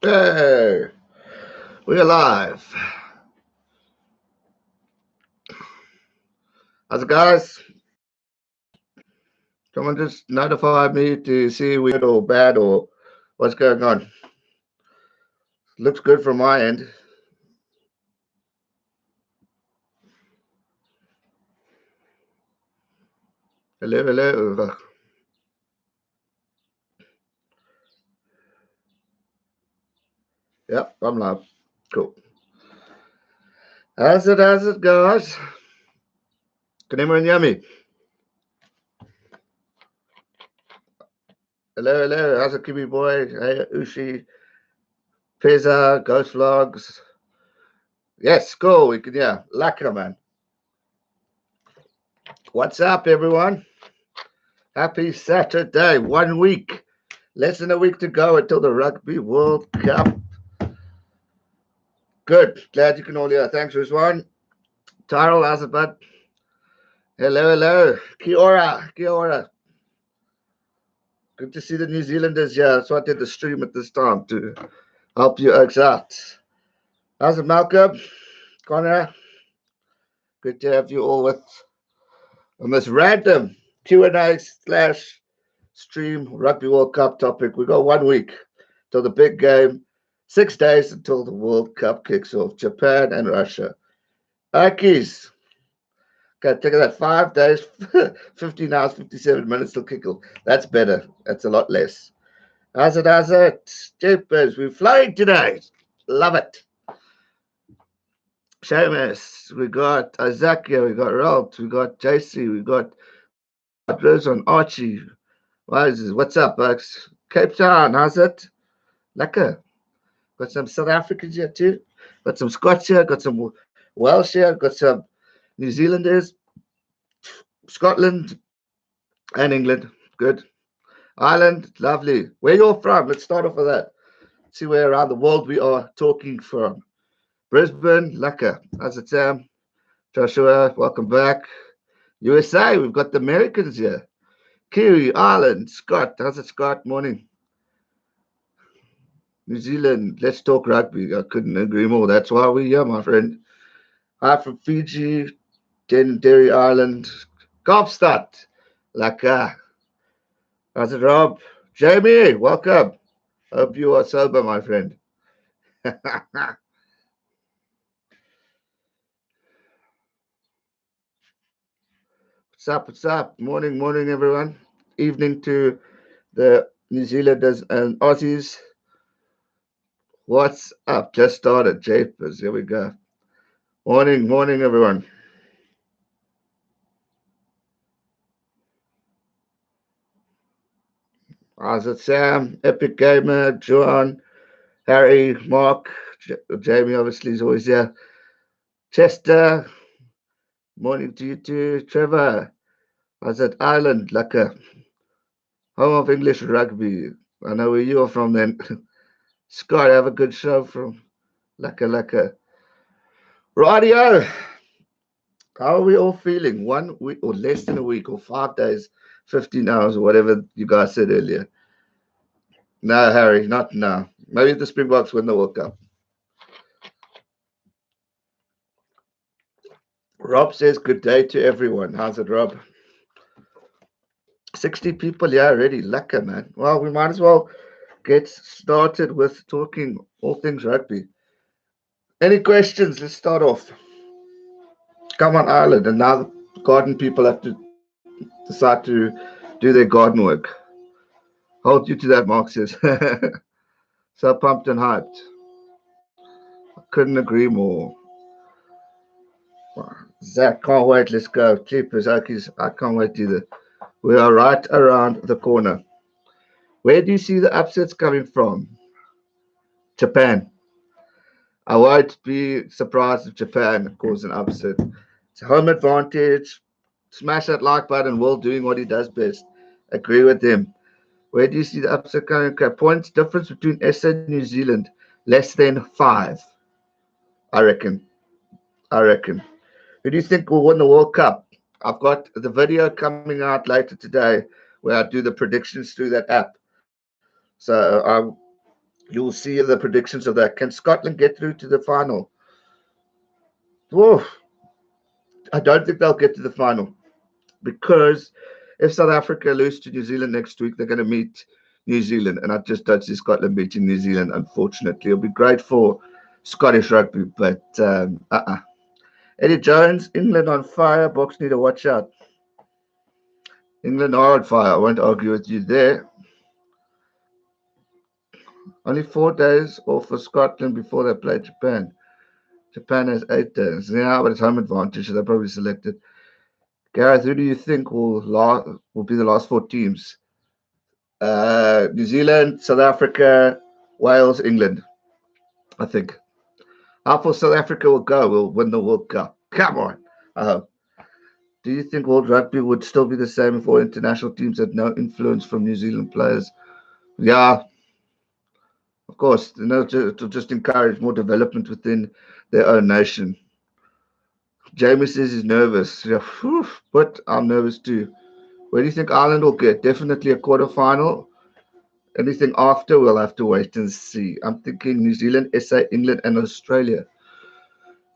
Hey, we're live. How's it, guys? Someone just notified me to see we good or bad or what's going on. Looks good from my end. Hello, hello. Yep, I'm live. Cool. How's it, guys? Can anyone hear me? Hello, hello. How's it, Kiwi boy? Hey, Ushi, Pizza, Ghost Vlogs. Yes, cool. We can hear. Lacquer, man. What's up, everyone? Happy Saturday. 1 week. Less than a week to go until the Rugby World Cup. Good. Glad you can all hear. Thanks, Rizwan. Tyrell, how's it, bud? Hello, hello. Kia ora. Kia ora. Good to see the New Zealanders here. So I did the stream at this time to help you oaks out. How's it, Malcolm? Connor? Good to have you all with on this random Q&A slash stream Rugby World Cup topic. We got 1 week till the big game. 6 days until the World Cup kicks off. Japan and Russia. Akis. Okay, take that 5 days, 15 hours, 57 minutes till kick off. That's better. That's a lot less. How's it? How's it? Jeepers, we're flying today. Love it. Seamus, we got Azakia, we got Ralt, we got JC, we got Rose Archie. What's up, Bucks? Cape Town, how's it? Lekker. Got some South Africans here too. Got some Scots here, got some Welsh here, got some New Zealanders, Scotland, and England. Good. Ireland, lovely. Where you're from? Let's start off with that. See where around the world we are talking from. Brisbane, lekker. How's it, Sam? Joshua, welcome back. USA, we've got the Americans here. Kiwi, Ireland, Scott. How's it, Scott? Morning. New Zealand, let's talk rugby. I couldn't agree more. That's why we're here, my friend. Hi from Fiji, Derry Island, Kaapstad. Lekker. How's it, Rob? Jamie, welcome. Hope you are sober, my friend. What's up? What's up? Morning, morning, everyone. Evening to the New Zealanders and Aussies. What's up? Just started. Japers. Here we go. Morning, morning, everyone. How's it, Sam? Epic Gamer, John, Harry, Mark, Jamie, obviously, is always here. Chester, morning to you too. Trevor, how's it? Ireland, like a home of English rugby. I know where you are from then. Scott, have a good show from Laka Laka. Radio, how are we all feeling? 1 week or less than a week or 5 days, 15 hours or whatever you guys said earlier. No, Harry, not now. Maybe the Springboks win the World Cup. Rob says good day to everyone. How's it, Rob? 60 people here already. Lekker, man. Well, we might as well get started with talking all things rugby. Any questions? Let's start off. Come on, Ireland. And now the garden people have to decide to do their garden work. Hold you to that, Mark says. So pumped and hyped. Couldn't agree more. Zach, can't wait. Let's go. Jeepers, Okies. I can't wait either. We are right around the corner. Where do you see the upsets coming from? Japan. I won't be surprised if Japan cause an upset. It's a home advantage. Smash that like button. Will doing what he does best. Agree with him. Where do you see the upset coming? Okay, points difference between SA and New Zealand less than 5. I reckon. I reckon. Who do you think will win the World Cup? I've got the video coming out later today where I do the predictions through that app. So who do you You will see the predictions of that. Can Scotland get through to the final? Whoa, I don't think they'll get to the final because if South Africa lose to New Zealand next week, they're going to meet New Zealand, and I just don't see Scotland beating New Zealand. Unfortunately, it'll be great for Scottish rugby, but Eddie Jones, England on fire. Box need to watch out. England are on fire. I won't argue with you there. Only 4 days off for Scotland before they play Japan. Japan has 8 days. Yeah, but it's home advantage, so they're probably selected. Gareth, who do you think will be the last four teams? New Zealand, South Africa, Wales, England. I think. How far South Africa will go will win the World Cup. Come on. Do you think World Rugby would still be the same if all international teams had no influence from New Zealand players? Yeah, of course. To just encourage more development within their own nation. Jamie says he's nervous. Yeah, whew, but I'm nervous too. Where do you think Ireland will get? Definitely a quarterfinal. Anything after, we'll have to wait and see. I'm thinking New Zealand, SA, England, and Australia.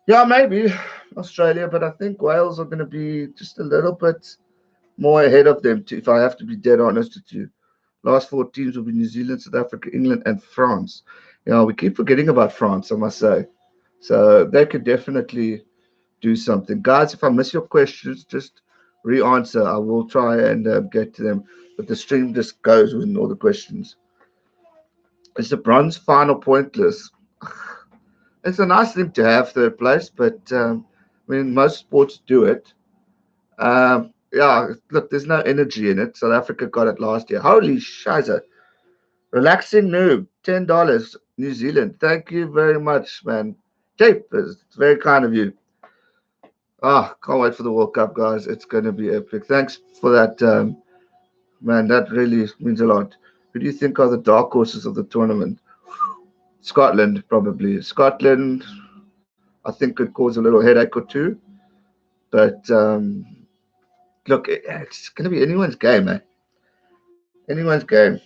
Yeah, maybe Australia, but I think Wales are going to be just a little bit more ahead of them, too, if I have to be dead honest with you. Last four teams will be New Zealand, South Africa, England, and France. We keep forgetting about France, I must say. So they could definitely do something. Guys, if I miss your questions, just re answer. I will try and get to them. But the stream just goes with all the questions. Is the bronze final pointless? It's a nice thing to have third place, but most sports do it. Yeah, look, there's no energy in it. South Africa got it last year. Holy shiza. Relaxing noob, $10. New Zealand. Thank you very much, man. Jape, it's very kind of you. Can't wait for the World Cup, guys. It's going to be epic. Thanks for that, man. That really means a lot. Who do you think are the dark horses of the tournament? Scotland, probably. Scotland, I think, could cause a little headache or two. But look, it's going to be anyone's game, eh? Anyone's game.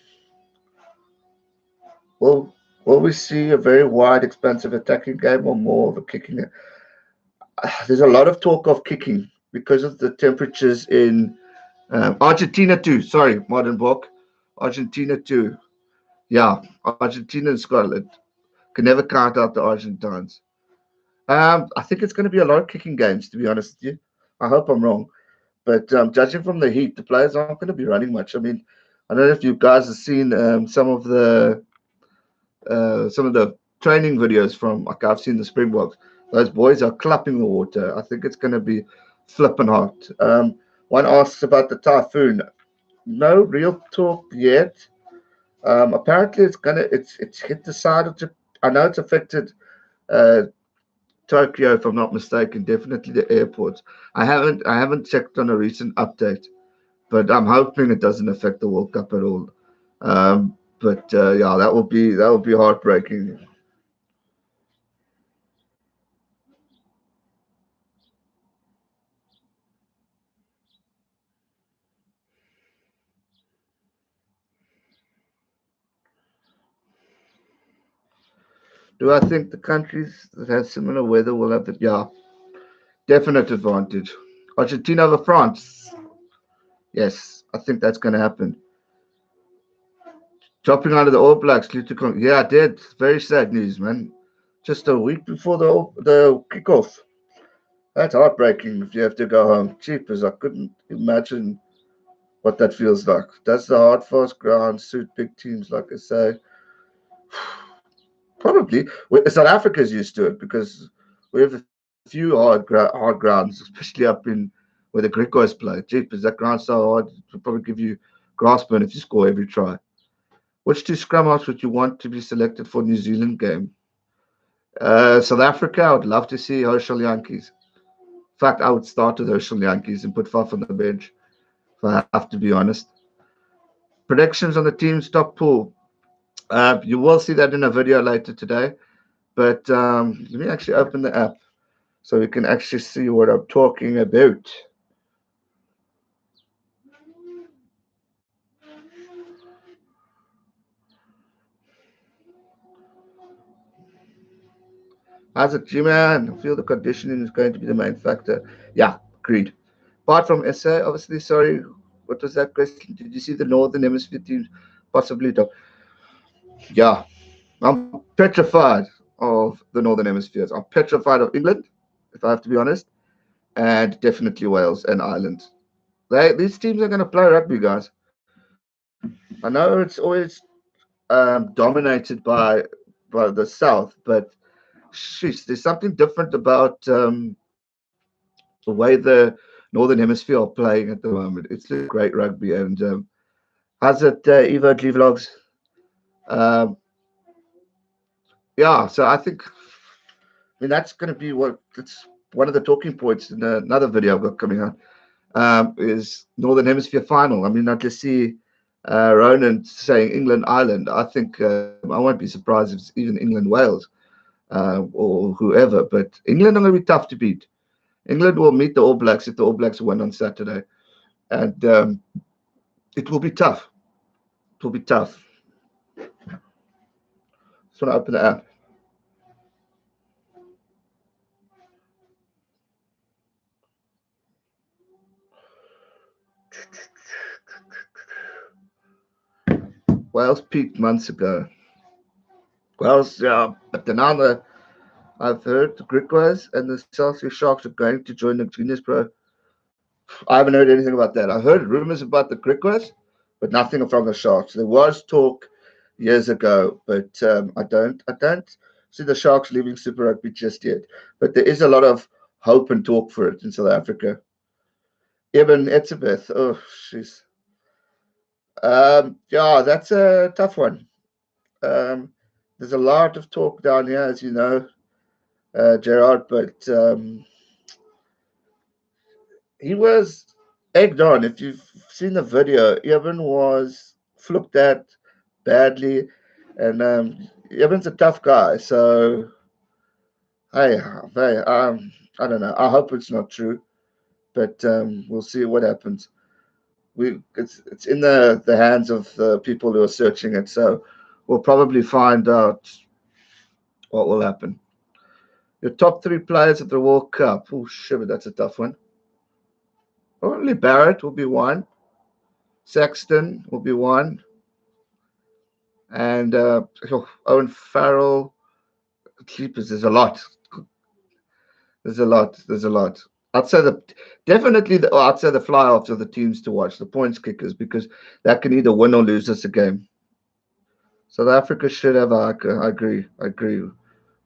Will Will we see a very wide, expansive attacking game or more of a kicking? There's a lot of talk of kicking because of the temperatures in Argentina too. Sorry, Modern Book. Argentina too. Yeah, Argentina and Scotland can never count out the Argentines. I think it's going to be a lot of kicking games, to be honest with you. I hope I'm wrong. But judging from the heat, the players aren't going to be running much. I mean, I don't know if you guys have seen some of the training videos from like I've seen the Springboks. Those boys are clapping the water. I think it's going to be flipping hot. One asks about the typhoon. No real talk yet. Apparently, it's hit the side of Japan. I know it's affected uh, Tokyo, if I'm not mistaken. Definitely the airports. I haven't checked on a recent update, but I'm hoping it doesn't affect the World Cup at all. But yeah, that will be heartbreaking. Do I think the countries that have similar weather will have the definite advantage? Argentina over France. Yes, I think that's going to happen. Dropping out of the All Blacks due to yeah, I did. Very sad news, man. Just a week before the kickoff. That's heartbreaking if you have to go home. Cheap as I couldn't imagine what that feels like. That's the hard, fast ground, suit big teams, like I say. Probably. South Africa's used to it because we have a few hard grounds, especially up in where the Griquas play. Jeepers, that ground's so hard, it'll probably give you grass burn if you score every try. Which two scrum halves would you want to be selected for New Zealand game? South Africa, I would love to see Herschel Yankees. In fact, I would start with Herschel Yankees and put Faf on the bench, if I have to be honest. Predictions on the team's top pool. You will see that in a video later today. But let me actually open the app so we can actually see what I'm talking about. As a G-man, I feel the conditioning is going to be the main factor. Yeah, agreed. Apart from SA, obviously, sorry, what was that question? Did you see the Northern Hemisphere teams possibly top? Yeah, I'm petrified of the Northern Hemispheres. I'm petrified of England, if I have to be honest, and definitely Wales and Ireland. These teams are going to play rugby, guys. I know it's always dominated by the South, but sheesh, there's something different about the way the Northern Hemisphere are playing at the moment. It's just great rugby. And how's it, Evo G Vlogs? Um, yeah, so I mean, that's going to be what it's one of the talking points in another video I've got coming out. Is Northern Hemisphere final. I mean, I just see Ronan saying England, Ireland. I think I won't be surprised if it's even England, Wales, or whoever. But England are going to be tough to beat. England will meet the All Blacks if the All Blacks win on Saturday, and it will be tough. It will be tough. Just want to open the app. Wales peaked months ago. Wales, yeah, but then now I've heard the Griquas and the Celsius Sharks are going to join the Genius Pro. I haven't heard anything about that. I heard rumors about the Griquas, but nothing from the Sharks. There was talk years ago, but I don't see the Sharks leaving Super Rugby just yet. But there is a lot of hope and talk for it in South Africa. Eben Etzebeth, oh, she's yeah, that's a tough one. Um, there's a lot of talk down here, as you know, Gerard, but he was egged on. If you've seen the video, Evan was flipped at badly, and Evan's a tough guy. So hey, hey, I don't know. I hope it's not true, but we'll see what happens. It's in the hands of the people who are searching it, so we'll probably find out what will happen. Your top three players at the World Cup. Oh shit, that's a tough one. Probably Barrett will be one. Sexton will be one, and Owen Farrell. Keepers, there's a lot. There's a lot. There's a lot. I'd say definitely I'd say the fly-offs are the teams to watch, the points kickers, because that can either win or lose us a game. South Africa should have. I agree. I agree.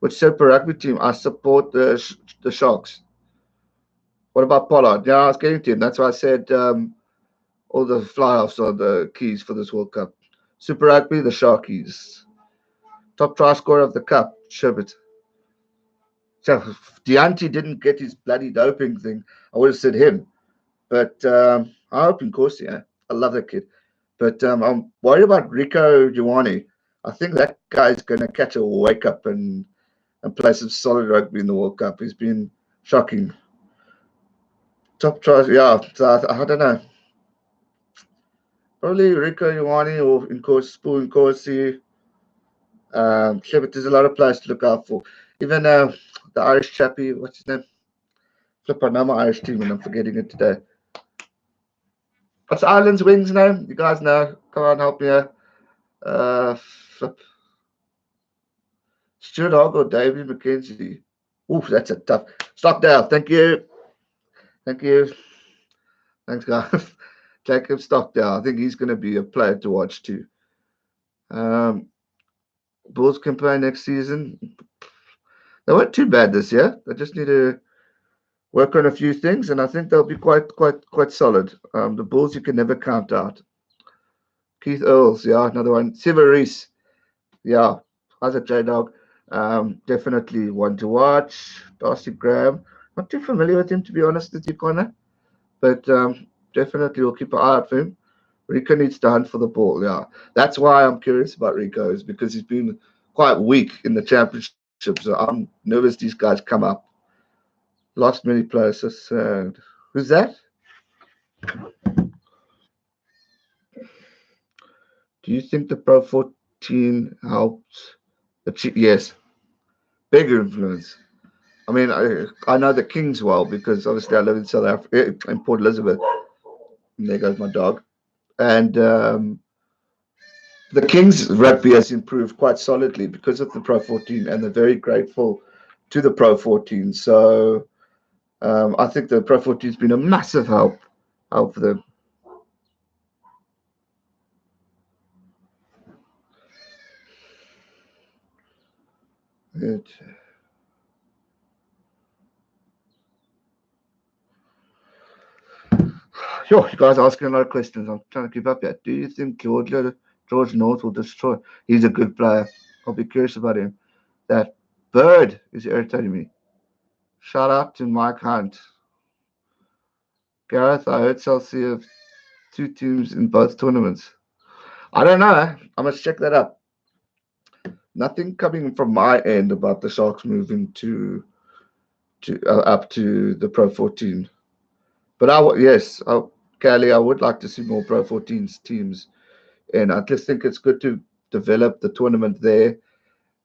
Which Super Rugby team? I support the Sharks. What about Pollard? Yeah, I was getting to him. That's why I said all the fly-offs are the keys for this World Cup. Super Rugby, the Sharkies. Top try scorer of the cup, Sherbert. So if Deontay didn't get his bloody doping thing, I would have said him. But I hope in course, yeah. I love that kid. But I'm worried about Rico Giovanni. I think that guy's going to catch a wake up and play some solid rugby in the World Cup. He's been shocking. Top tries, yeah. So I don't know. Probably Rico Giovanni or in course, Spoo in course. Yeah, but there's a lot of players to look out for. Even the Irish chappie, what's his name? Flip, I know my Irish team and I'm forgetting it today. What's Ireland's wings name? You guys know. Come on, help me here. Flip. Stuart Hogg or David McKenzie? Oof, that's a tough. Stockdale, thank you. Thank you. Thanks, guys. Jacob Stockdale. I think he's going to be a player to watch too. Um, Bulls can play next season. They weren't too bad this year. They just need to work on a few things, and I think they'll be quite solid. The Bulls you can never count out. Keith Earls, yeah, another one. Severis, yeah. How's it, J Dog? Definitely one to watch. Darcy Graham, not too familiar with him to be honest with you, Connor, but definitely we'll keep an eye out for him. Rico needs to hunt for the ball. Yeah, that's why I'm curious about Rico is because he's been quite weak in the championship. So I'm nervous these guys come up. Lost many players. So sad. Who's that? Do you think the Pro 14 helped achieve? Yes, big influence. I mean, I know the Kings well because obviously I live in South Africa, in Port Elizabeth. And there goes my dog. And the Kings rugby has improved quite solidly because of the Pro 14, and they're very grateful to the Pro 14. So I think the Pro 14 has been a massive help for them. It, Yo, you guys are asking a lot of questions. I'm trying to keep up here. Do you think George North will destroy? He's a good player. I'll be curious about him. That bird is irritating me. Shout out to Mike Hunt. Gareth, I heard Chelsea have two teams in both tournaments. I don't know. I must check that up. Nothing coming from my end about the Sharks moving to up to the Pro 14. But yes, Kelly, I would like to see more Pro 14s teams, and I just think it's good to develop the tournament there,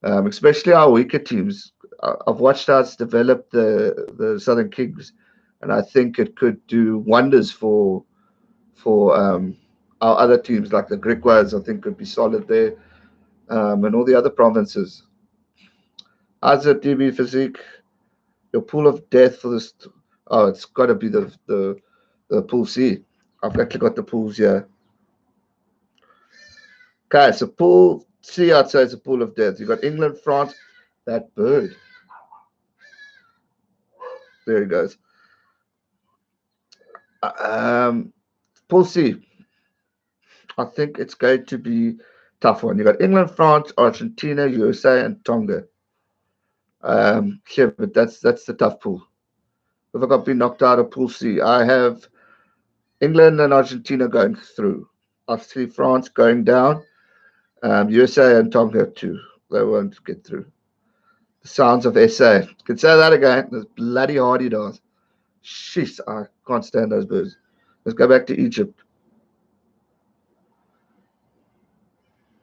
especially our weaker teams. I've watched us develop the Southern Kings, and I think it could do wonders for our other teams like the Griquas. I think could be solid there, and all the other provinces. As a DB physique, your pool of death for this. Oh, it's got to be the pool C. I've actually got the pools here. Okay, so pool C, I'd say it's a pool of death. You got England, France, that bird. There he goes. Pool C, I think it's going to be tough one. You got England, France, Argentina, USA, and Tonga. Yeah, but that's the tough pool. If I got been knocked out of Pool C, I have England and Argentina going through. I see France going down. USA and Tonga too. They won't get through. The sounds of SA. Can say that again. Those bloody hardy dogs. Sheesh, I can't stand those birds. Let's go back to Egypt.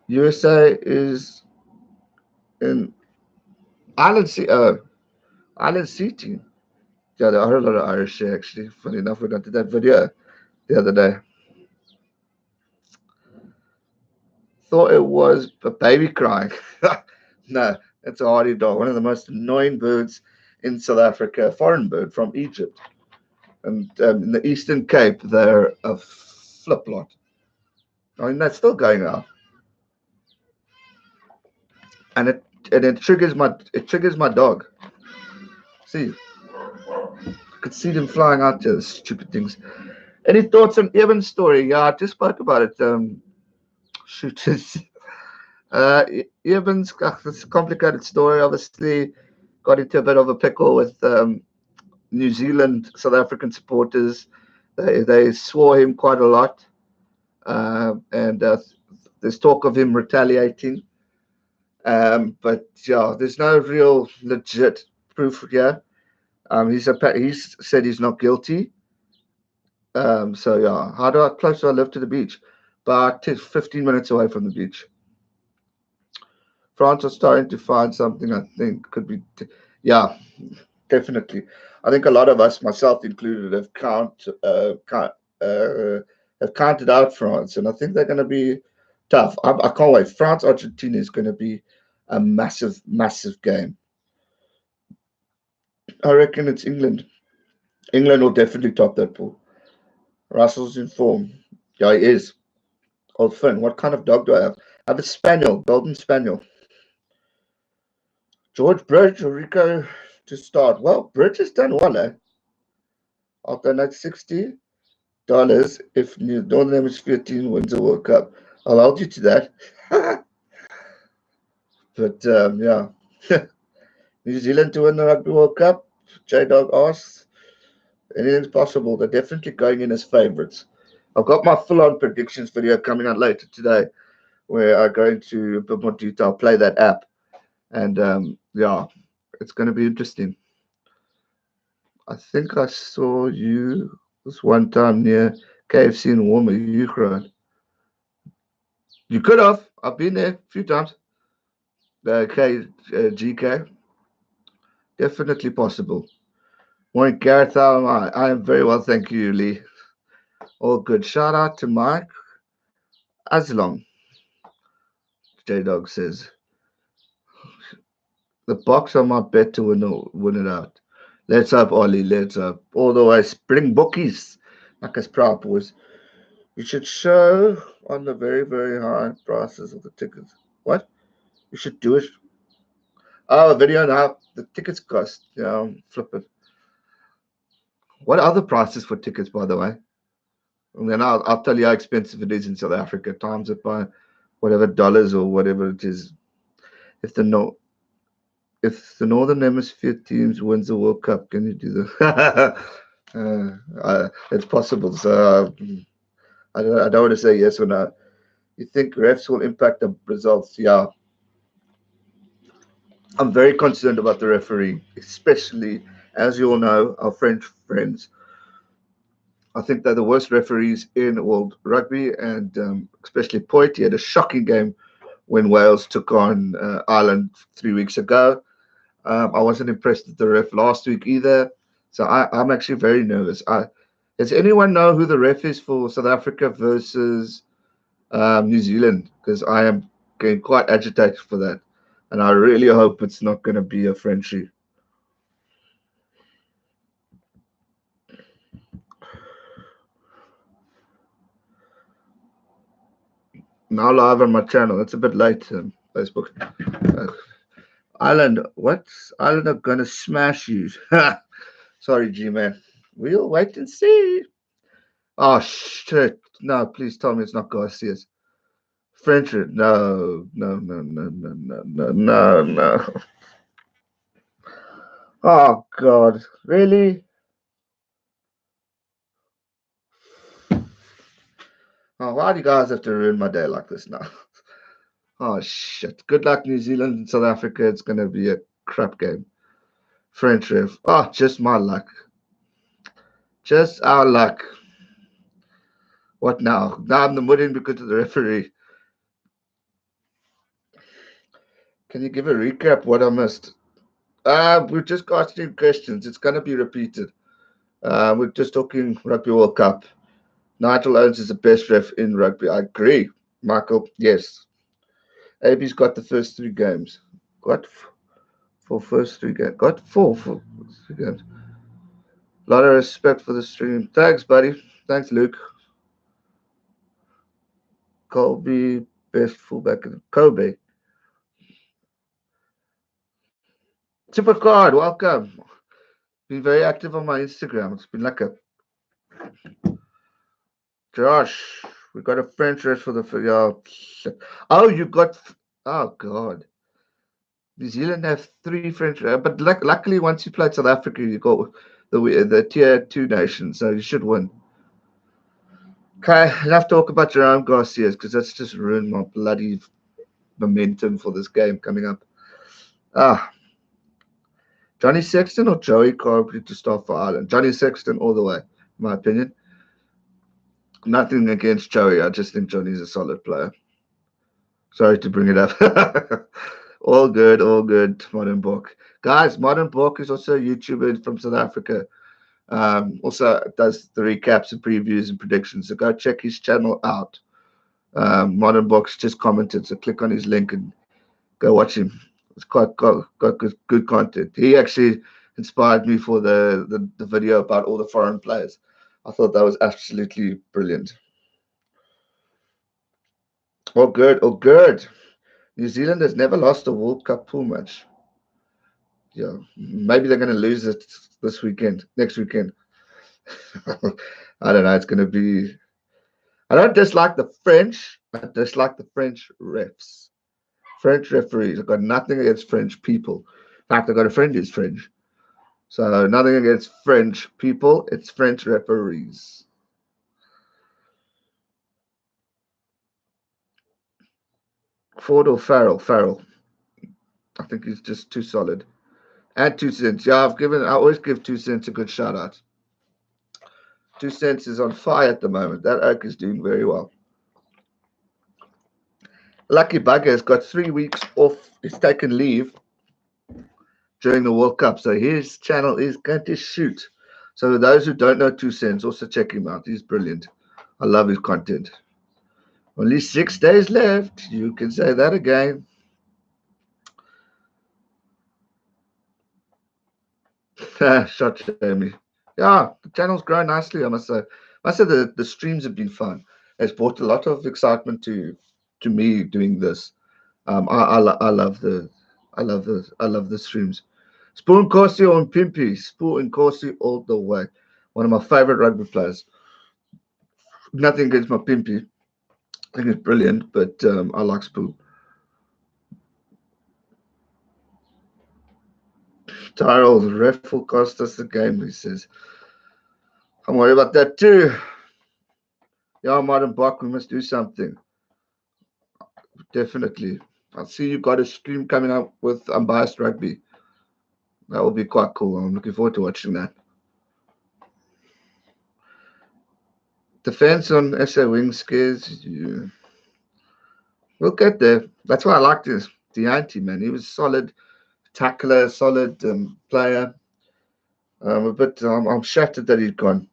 USA is in Island C. Island C team. Yeah, there are a lot of Irish here actually. Funny enough, we did that video the other day. Thought it was a baby crying. No, it's a hardy dog. One of the most annoying birds in South Africa. A foreign bird from Egypt. And in the Eastern Cape, they're a flip lot. I mean, that's still going on, and it triggers my dog. See, I could see them flying out to stupid things. Any thoughts on Evan's story? Yeah, I just spoke about it. Shooters. Evan's it's a complicated story. Obviously, got into a bit of a pickle with New Zealand South African supporters. They swore him quite a lot, and there's talk of him retaliating. But yeah, there's no real legit proof here. He's said he's not guilty. So yeah, how close do I live to the beach? But 15 minutes away from the beach. France are starting to find something I think could be, yeah, definitely. I think a lot of us, myself included, have counted out France, and I think they're going to be tough. I can't wait. France Argentina is going to be a massive, massive game. I reckon it's England. England will definitely top that pool. Russell's in form. Yeah, he is. Oh, Finn, what kind of dog do I have? I have a spaniel, golden spaniel. George Bridge or Rico to start. Well, Bridge has done well, eh? I'll donate $60 if Northern Hemisphere team wins the World Cup. I'll hold you to that. But yeah, New Zealand to win the Rugby World Cup. J Dog asks, anything's possible. They're definitely going in as favourites. I've got my full-on predictions video coming out later today, where I go into a bit more detail, play that app, and yeah, it's going to be interesting. I think I saw you this one time near KFC in Walmer, Ukraine. You could have. I've been there a few times. GK. Definitely possible. Morning, Gareth. How am I? I am very well, thank you, Lee. All good. Shout out to Mike Aslong. J Dog says the box on my bet to win it out. Let's up, Ollie. Let's up. All the way. Spring bookies. Like us proud boys. You should show on the very, very high prices of the tickets. What? You should do it. Oh, a video on how the tickets cost. Yeah, flip it. What are the prices for tickets, by the way? And then I'll tell you how expensive it is in South Africa. Times it by whatever dollars or whatever it is. If the no, if the Northern Hemisphere teams wins the World Cup, can you do that? It's possible. So I don't want to say yes or no. You think refs will impact the results? Yeah, I'm very concerned about the referee, especially as you all know, our French friends. I think they're the worst referees in world rugby, and especially Poit. He had a shocking game when Wales took on Ireland 3 weeks ago. I wasn't impressed with the ref last week either. So I'm actually very nervous. Does anyone know who the ref is for South Africa versus New Zealand? Because I am getting quite agitated for that. And I really hope it's not going to be a Frenchie. Now live on my channel. It's a bit late, Facebook. Uh, Ireland, what? Ireland are going to smash you. Sorry, G-Man. We'll wait and see. Oh, shit. No, please tell me it's not Garcia's. French. No, no, no, no, no, no, no, no, no. Oh, God. Really? Oh, why do you guys have to ruin my day like this now? Oh, shit. Good luck, New Zealand and South Africa. It's going to be a crap game. French ref. Oh, just my luck. Just our luck. What now? Now I'm the muddin because of the referee. Can you give a recap what I missed? We've just got two questions. It's going to be repeated. We're just talking Rugby World Cup. Nigel Owens is the best ref in rugby. I agree, Michael. Yes. AB's got the first three games. Got for first three games. Got four for three games. A lot of respect for the stream. Thanks, buddy. Thanks, Luke. Colby, best fullback in Kobe. Supercard, welcome. Been very active on my Instagram. It's been like a Josh. We got a French ref for the Oh, you got. Oh God. New Zealand have three French, but luckily once you played South Africa, you got the tier two nation, so you should win. Okay, enough talk about Jerome Garcia because that's just ruined my bloody momentum for this game coming up. Ah, Johnny Sexton or Joey Carberry to start for Ireland? Johnny Sexton all the way, in my opinion. Nothing against Joey. I just think Johnny's a solid player. Sorry to bring it up. All good, all good. Modern Book. Guys, Modern Book is also a YouTuber from South Africa. Also does the recaps and previews and predictions. So go check his channel out. Modern Box just commented, so click on his link and go watch him. It's quite got good content. He actually inspired me for the video about all the foreign players. I thought that was absolutely brilliant. Oh, good. Oh, good. New Zealand has never lost a World Cup pool match. Yeah, maybe they're going to lose it this weekend, next weekend. I don't know. It's going to be. I don't dislike the French. I dislike the French refs. French referees. I've got nothing against French people. In fact, I've got a friend who's French. So nothing against French people. It's French referees. Ford or Farrell? Farrell. I think he's just too solid. And 2 cents. Yeah, I always give 2 cents a good shout out. 2 cents is on fire at the moment. That oak is doing very well. Lucky Bugger has got 3 weeks off. He's taken leave during the World Cup. So his channel is going to shoot. So those who don't know Two Cents, also check him out. He's brilliant. I love his content. Only 6 days left. You can say that again. Shot Jamie. Yeah, the channel's grown nicely, I must say. I must say the streams have been fun. It's brought a lot of excitement to me doing this. I love I love the streams. Spoon Corsi on Pimpy. Spoon Corsi all the way. One of my favorite rugby players. Nothing against my Pimpy. I think it's brilliant, but I like Spoon. Tyrell, the ref will cost us the game, he says. I'm worried about that too. Yeah, Martin Bach, we must do something. Definitely. I see you got a stream coming up with unbiased rugby. That will be quite cool. I'm looking forward to watching that. Defense on SA Wing scares you. We'll get there. That's why I liked this. Deante, man. He was solid tackler, solid player. But I'm shattered that he's gone.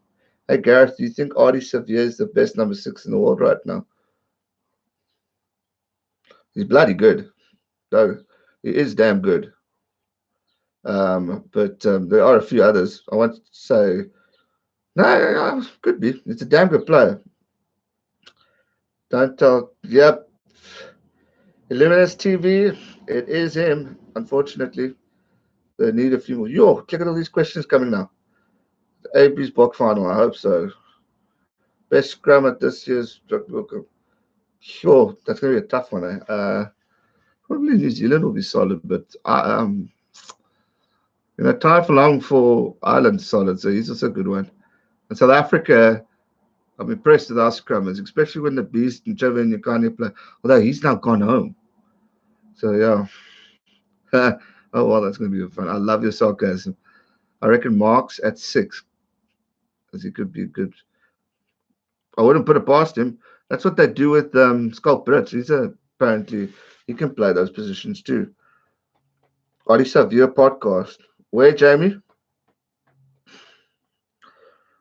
Hey, Gareth, do you think Artie Xavier is the best number 6 in the world right now? He's bloody good. Though he is damn good. But there are a few others. I want to say, no, could be. It's a damn good player. Don't tell. Yep. Illuminous TV. It is him, unfortunately. They need a few more. Yo, check out all these questions coming now. The AB's Bock final. I hope so. Best scrum at this year's Rugby World Cup. Sure, that's going to be a tough one. Probably New Zealand will be solid, but Ty Long for Ireland solid, so he's also a good one. And South Africa, I'm impressed with our scrummers, especially when the Beast and Trevor and Yukani play. Although he's now gone home, so yeah. Oh well, that's going to be fun. I love your sarcasm. I reckon Mark's at 6, as he could be good. I wouldn't put it past him. That's what they do with Scott Brits. Apparently he can play those positions too. Odisa Viewer podcast. Where, Jamie?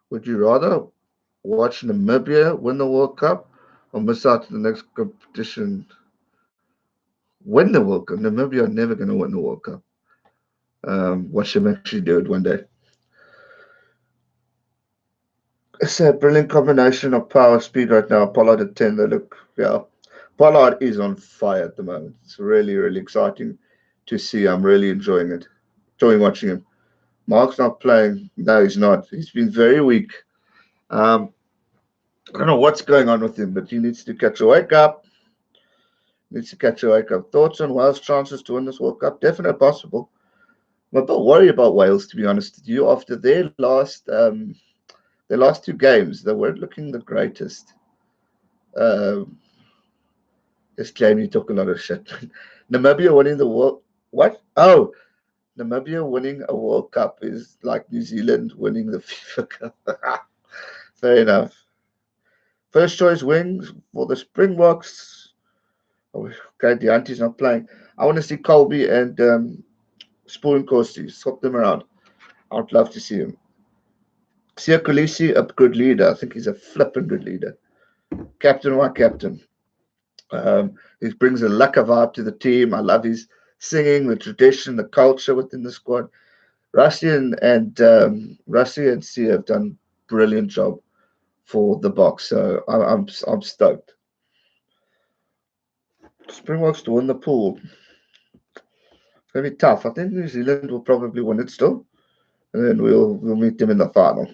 Would you rather watch Namibia win the World Cup or miss out to the next competition? Win the World Cup. Namibia are never going to win the World Cup. Watch them actually do it one day. It's a brilliant combination of power speed right now. Pollard at 10. They look, yeah. Pollard is on fire at the moment. It's really, really exciting to see. I'm really enjoying it. Enjoying watching him. Mark's not playing. No, he's not. He's been very weak. I don't know what's going on with him, but he needs to catch a wake up. Needs to catch a wake up. Thoughts on Wales' chances to win this World Cup? Definitely possible. I'm a bit worried about Wales, to be honest with you. After their last two games, they weren't looking the greatest. This Jamie talk a lot of shit. Namibia winning the world. What? Oh, Namibia winning a World Cup is like New Zealand winning the FIFA Cup. Fair enough. First choice wings for the Springboks. Oh, okay, the auntie's not playing. I want to see Colby and Spoon Corsi. Swap them around. I'd love to see him. Sia Kolisi, a good leader. I think he's a flippin' good leader. Captain, my captain. He brings a lacquer vibe to the team. I love his singing, the tradition, the culture within the squad. Rusty and Sia have done a brilliant job for the box. So I'm stoked. Springboks to win the pool. It's gonna be tough. I think New Zealand will probably win it still, and then we'll meet them in the final.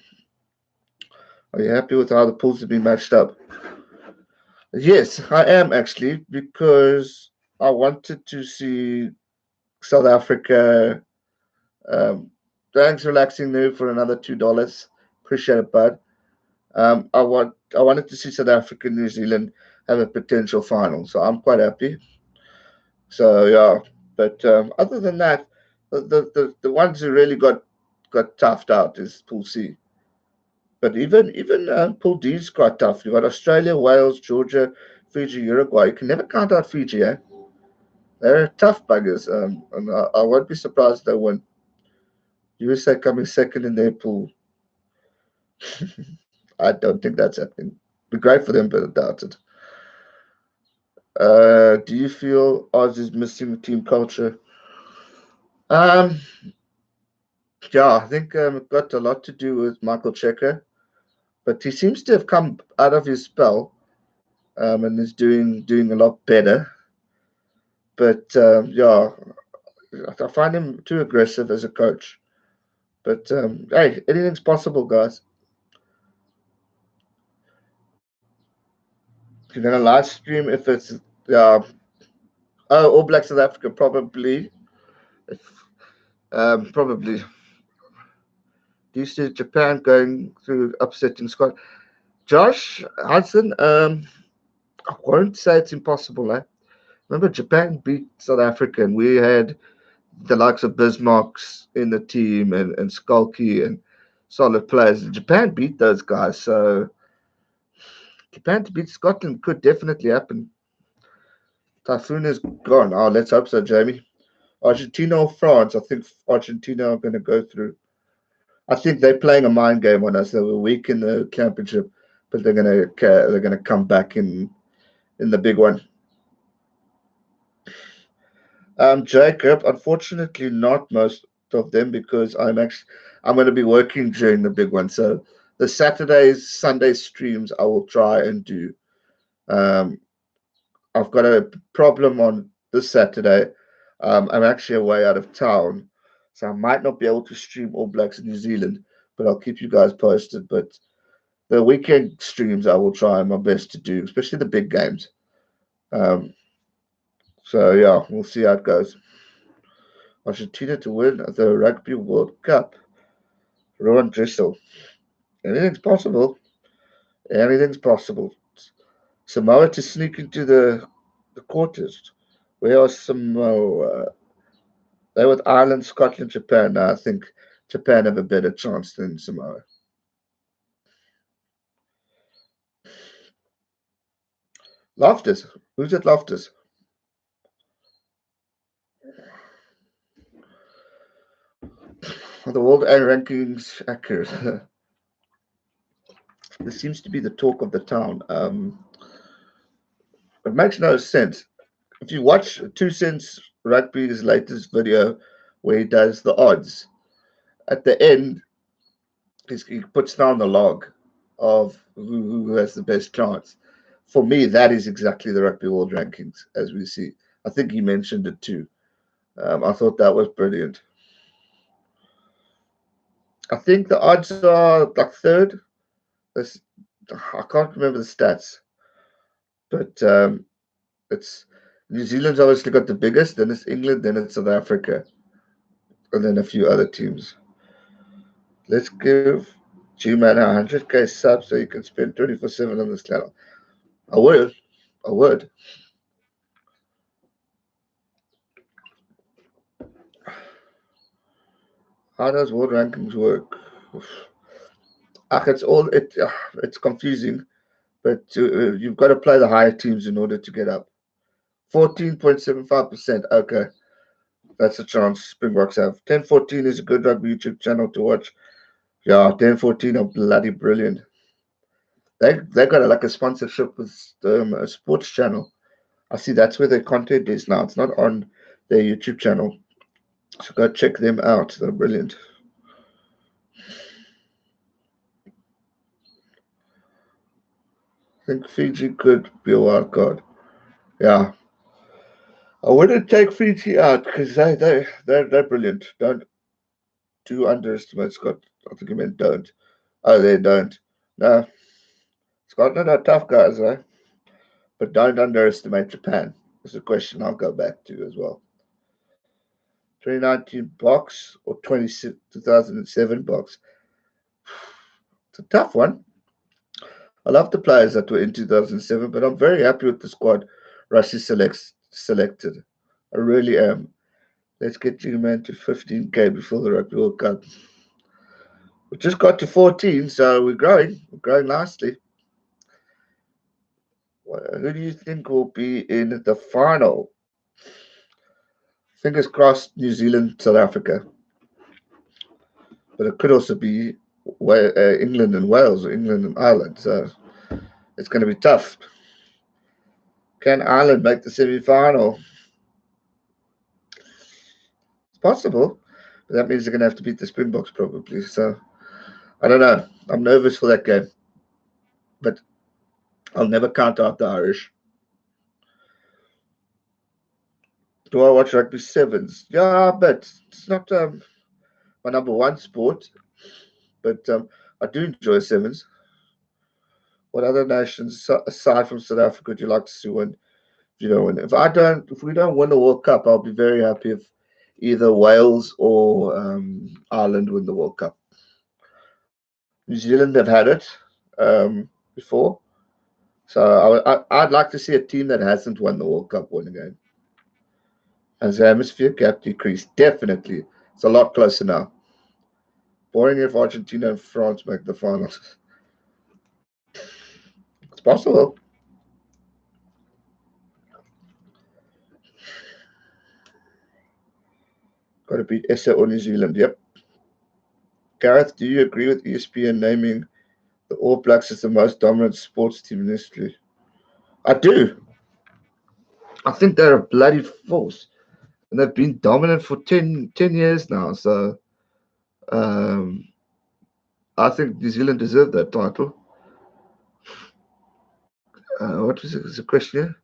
Are you happy with how the pools have been matched up? Yes, I am actually because I wanted to see South Africa. Thanks, relaxing move for another $2. Appreciate it, bud. I wanted to see South Africa and New Zealand have a potential final, so I'm quite happy. So yeah, but other than that, the ones who really got toughed out is Pool C. But even Pool D is quite tough. You've got Australia, Wales, Georgia, Fiji, Uruguay. You can never count out Fiji, eh? They're tough buggers, and I won't be surprised they win. USA coming second in their pool. I don't think that's happening. Be great for them, but I doubt it. Do you feel Oz is missing team culture? Um, yeah, I think it got a lot to do with Michael Checker, but he seems to have come out of his spell and is doing a lot better. But yeah, I find him too aggressive as a coach. But hey, anything's possible, guys. You're gonna live stream if it's All Black South Africa probably. If, probably. Do you see Japan going through upsetting Scotland? Josh Hudson, I won't say it's impossible. Remember, Japan beat South Africa, and we had the likes of Bismarck's in the team and Skulky and solid players. Japan beat those guys, so Japan to beat Scotland could definitely happen. Typhoon is gone. Oh, let's hope so, Jamie. Argentina or France? I think Argentina are going to go through. I think they're playing a mind game on us. They were weak in the championship, but they're gonna come back in the big one. Jacob, unfortunately, not most of them because I'm going to be working during the big one. So the Saturdays, Sunday streams, I will try and do. Um, I've got a problem on this Saturday. I'm actually away out of town, so I might not be able to stream All Blacks in New Zealand, but I'll keep you guys posted. But the weekend streams, I will try my best to do, especially the big games. Um, so yeah, we'll see how it goes. Argentina to win the Rugby World Cup. Rowan Dressel. Anything's possible. Anything's possible. Samoa to sneak into the quarters. Where are Samoa? They're with Ireland, Scotland, Japan. Now, I think Japan have a better chance than Samoa. Loftus. Who's at Loftus? The world A rankings accurate. This seems to be the talk of the town. It makes no sense. If you watch Two Cents Rugby's latest video where he does the odds, at the end, he puts down the log of who has the best chance. For me, that is exactly the Rugby World Rankings as we see. I think he mentioned it too. I thought that was brilliant. I think the odds are like third. This, I can't remember the stats, but it's New Zealand's obviously got the biggest, then it's England, then it's South Africa, and then a few other teams. Let's give G-Man 100k subs so you can spend 24/7 on this channel. I would. I would. How does world rankings work? It's all it's confusing, but you've got to play the higher teams in order to get up. 14.75%. Okay, that's a chance Springboks have. 1014 is a good rugby YouTube channel to watch. Yeah, 1014 are bloody brilliant. They got like a sponsorship with a sports channel. I see that's where their content is now. It's not on their YouTube channel. So go check them out. They're brilliant. I think Fiji could be a wild card. Yeah. I wouldn't take Fiji out because they're brilliant. Don't do underestimate Scott. I think you meant don't. Oh, they don't. No, Scotland are tough guys, eh? But don't underestimate Japan. It's a question I'll go back to as well. 2019 box or 2007 box? It's a tough one. I love the players that were in 2007, but I'm very happy with the squad Russia selected. I really am. Let's get you man to 15k before the Rugby World Cup. We just got to 14, so we're growing. We're growing nicely. Who do you think will be in the final? Fingers crossed, New Zealand, South Africa, but it could also be England and Wales or England and Ireland. So it's going to be tough. Can Ireland make the semi-final? It's possible, but that means they're going to have to beat the Springboks probably. So I don't know. I'm nervous for that game, but I'll never count out the Irish. Do I watch rugby sevens? Yeah, but it's not my number one sport. But I do enjoy sevens. What other nations aside from South Africa would you like to see win? If you don't win, if we don't win the World Cup, I'll be very happy if either Wales or Ireland win the World Cup. New Zealand have had it before, so I'd like to see a team that hasn't won the World Cup win again. Has the hemisphere gap decreased? Definitely. It's a lot closer now. Boring if Argentina and France make the finals. It's possible. Got to beat SA or New Zealand. Yep. Gareth, do you agree with ESPN naming the All Blacks as the most dominant sports team in history? I do. I think they're a bloody force. And they've been dominant for 10 years now. So um, I think New Zealand deserved that title. What was the question here?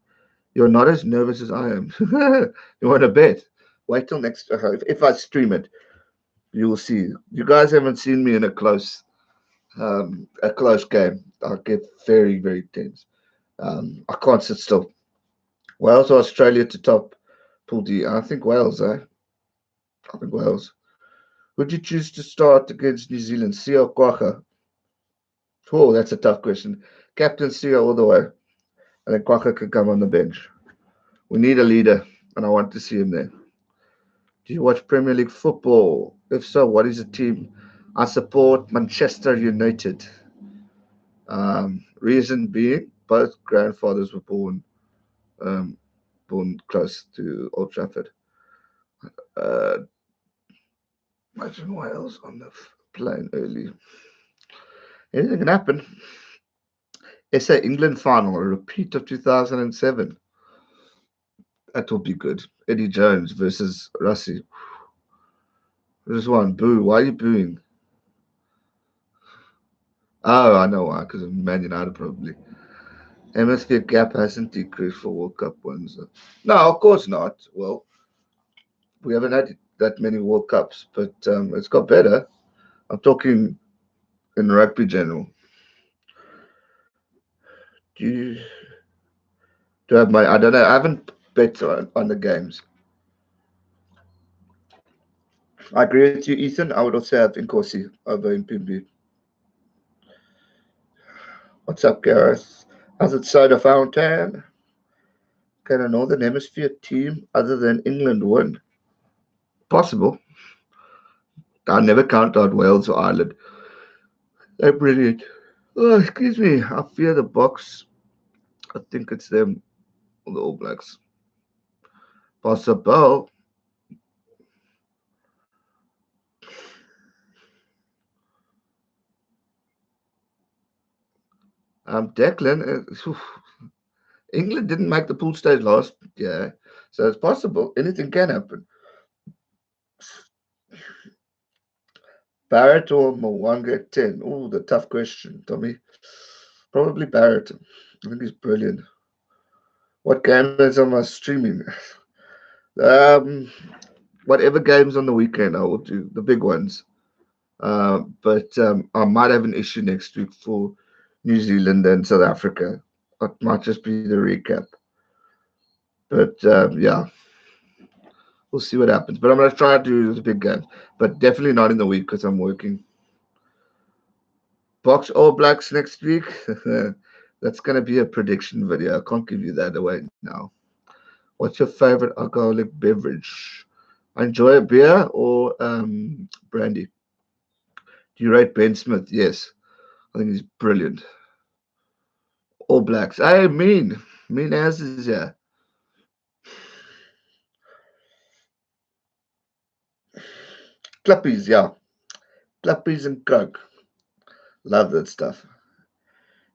You're not as nervous as I am. You want to bet? Wait till next. If I stream it, you will see. You guys haven't seen me in a close game. I get very, very tense. I can't sit still. Wales or Australia to top Pool D? I think Wales, eh? I think Wales. Would you choose to start against New Zealand? Sia Quagga? Oh, that's a tough question. Captain Sia all the way. And then Quagga can come on the bench. We need a leader, and I want to see him there. Do you watch Premier League football? If so, what is the team? I support Manchester United. Reason being, both grandfathers were um, born close to Old Trafford. Uh, Imagine Wales on the plane early. Anything can happen. SA England final, a repeat of 2007. That will be good. Eddie Jones versus Russie. There's one. Boo. Why are you booing? Oh, I know why. Because of Man United, probably. Hemisphere gap hasn't decreased for World Cup wins. No, of course not. Well, we haven't had that many World Cups, but it's got better. I'm talking in rugby general. Do you do I have my? I don't know. I haven't bet on the games. I agree with you, Ethan. I would also have Inkosi over in Pimby. What's up, Gareth? How's it soda fountain? Can a Northern Hemisphere team other than England win? Possible. I never count out Wales or Ireland. They're brilliant. Oh, excuse me. I fear the box. I think it's them, the All Blacks. Possible. Declan. England didn't make the pool stage last year, so it's possible. Anything can happen. Barrett or Mwanga at 10? Oh, the tough question, Tommy. Probably Barrett. I think he's brilliant. What game is on my streaming? Um, Whatever games on the weekend, I will do the big ones. But I might have an issue next week for New Zealand and South Africa. It might just be the recap. But yeah, we'll see what happens. But I'm going to try to do the big games, but definitely not in the week because I'm working. Box All Blacks next week. That's going to be a prediction video. I can't give you that away now. What's your favorite alcoholic beverage? I enjoy a beer or brandy. Do you rate Ben Smith? Yes. I think he's brilliant. All Blacks. I mean as is yeah. Clippies, yeah. Clippies and Coke. Love that stuff.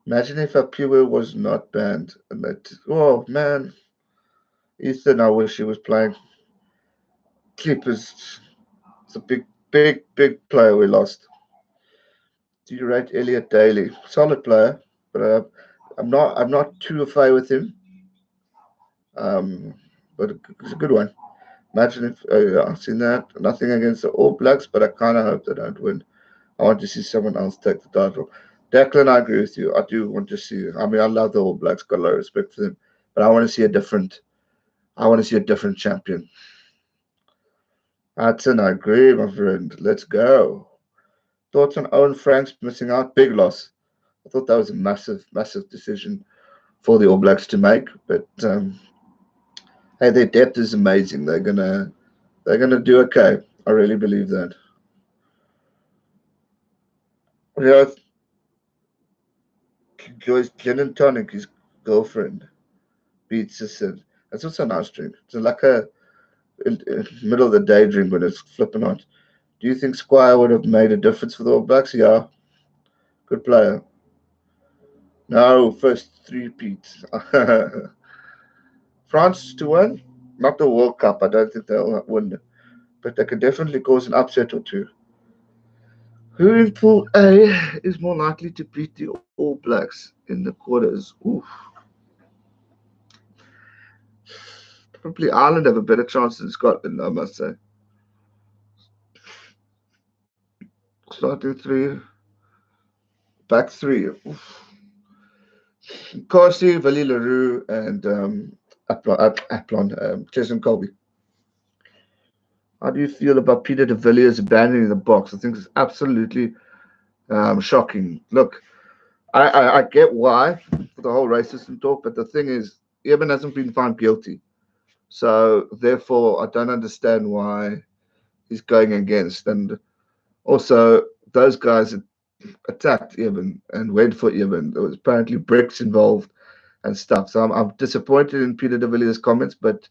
Imagine if a pure was not banned and that. Oh man, Ethan, I wish he was playing. Clippers. It's a big player we lost. Do you rate Elliot Daly? Solid player, but I'm not too afraid with him. Um, but it's a good one. Imagine if yeah, I've seen that. Nothing against the All Blacks, but I kind of hope they don't win. I want to see someone else take the title. Declan, I agree with you. I do want to see. I mean, I love the All Blacks. Got a lot of respect for them, but I want to see a different. I want to see a different champion. Hudson, I agree, my friend. Let's go. Thoughts on Owen Franks missing out? Big loss. I thought that was a massive decision for the All Blacks to make. But hey, their depth is amazing. They're gonna do okay. I really believe that. Yeah, Joyce gin and tonic, his girlfriend beats us in. That's also a nice drink. It's like a middle of the day drink when it's flipping hot. Do you think Squire would have made a difference for the All Blacks? Yeah, good player. No, first three peats. France to win? Not the World Cup. I don't think they'll win, but they could definitely cause an upset or two. Who in Pool A is more likely to beat the All Blacks in the quarters? Oof, probably Ireland have a better chance than Scotland, I must say. Starting three, back three. Oof. Corsi, Vali Leroux, and Jason Colby. How do you feel about Peter de Villiers abandoning the box? I think it's absolutely shocking. Look, I get why for the whole racism talk, but the thing is, Eben hasn't been found guilty. So therefore, I don't understand why he's going against. And also, those guys attacked Eben and went for Eben. There was apparently bricks involved and stuff. So I'm disappointed in Peter de Villiers' comments, but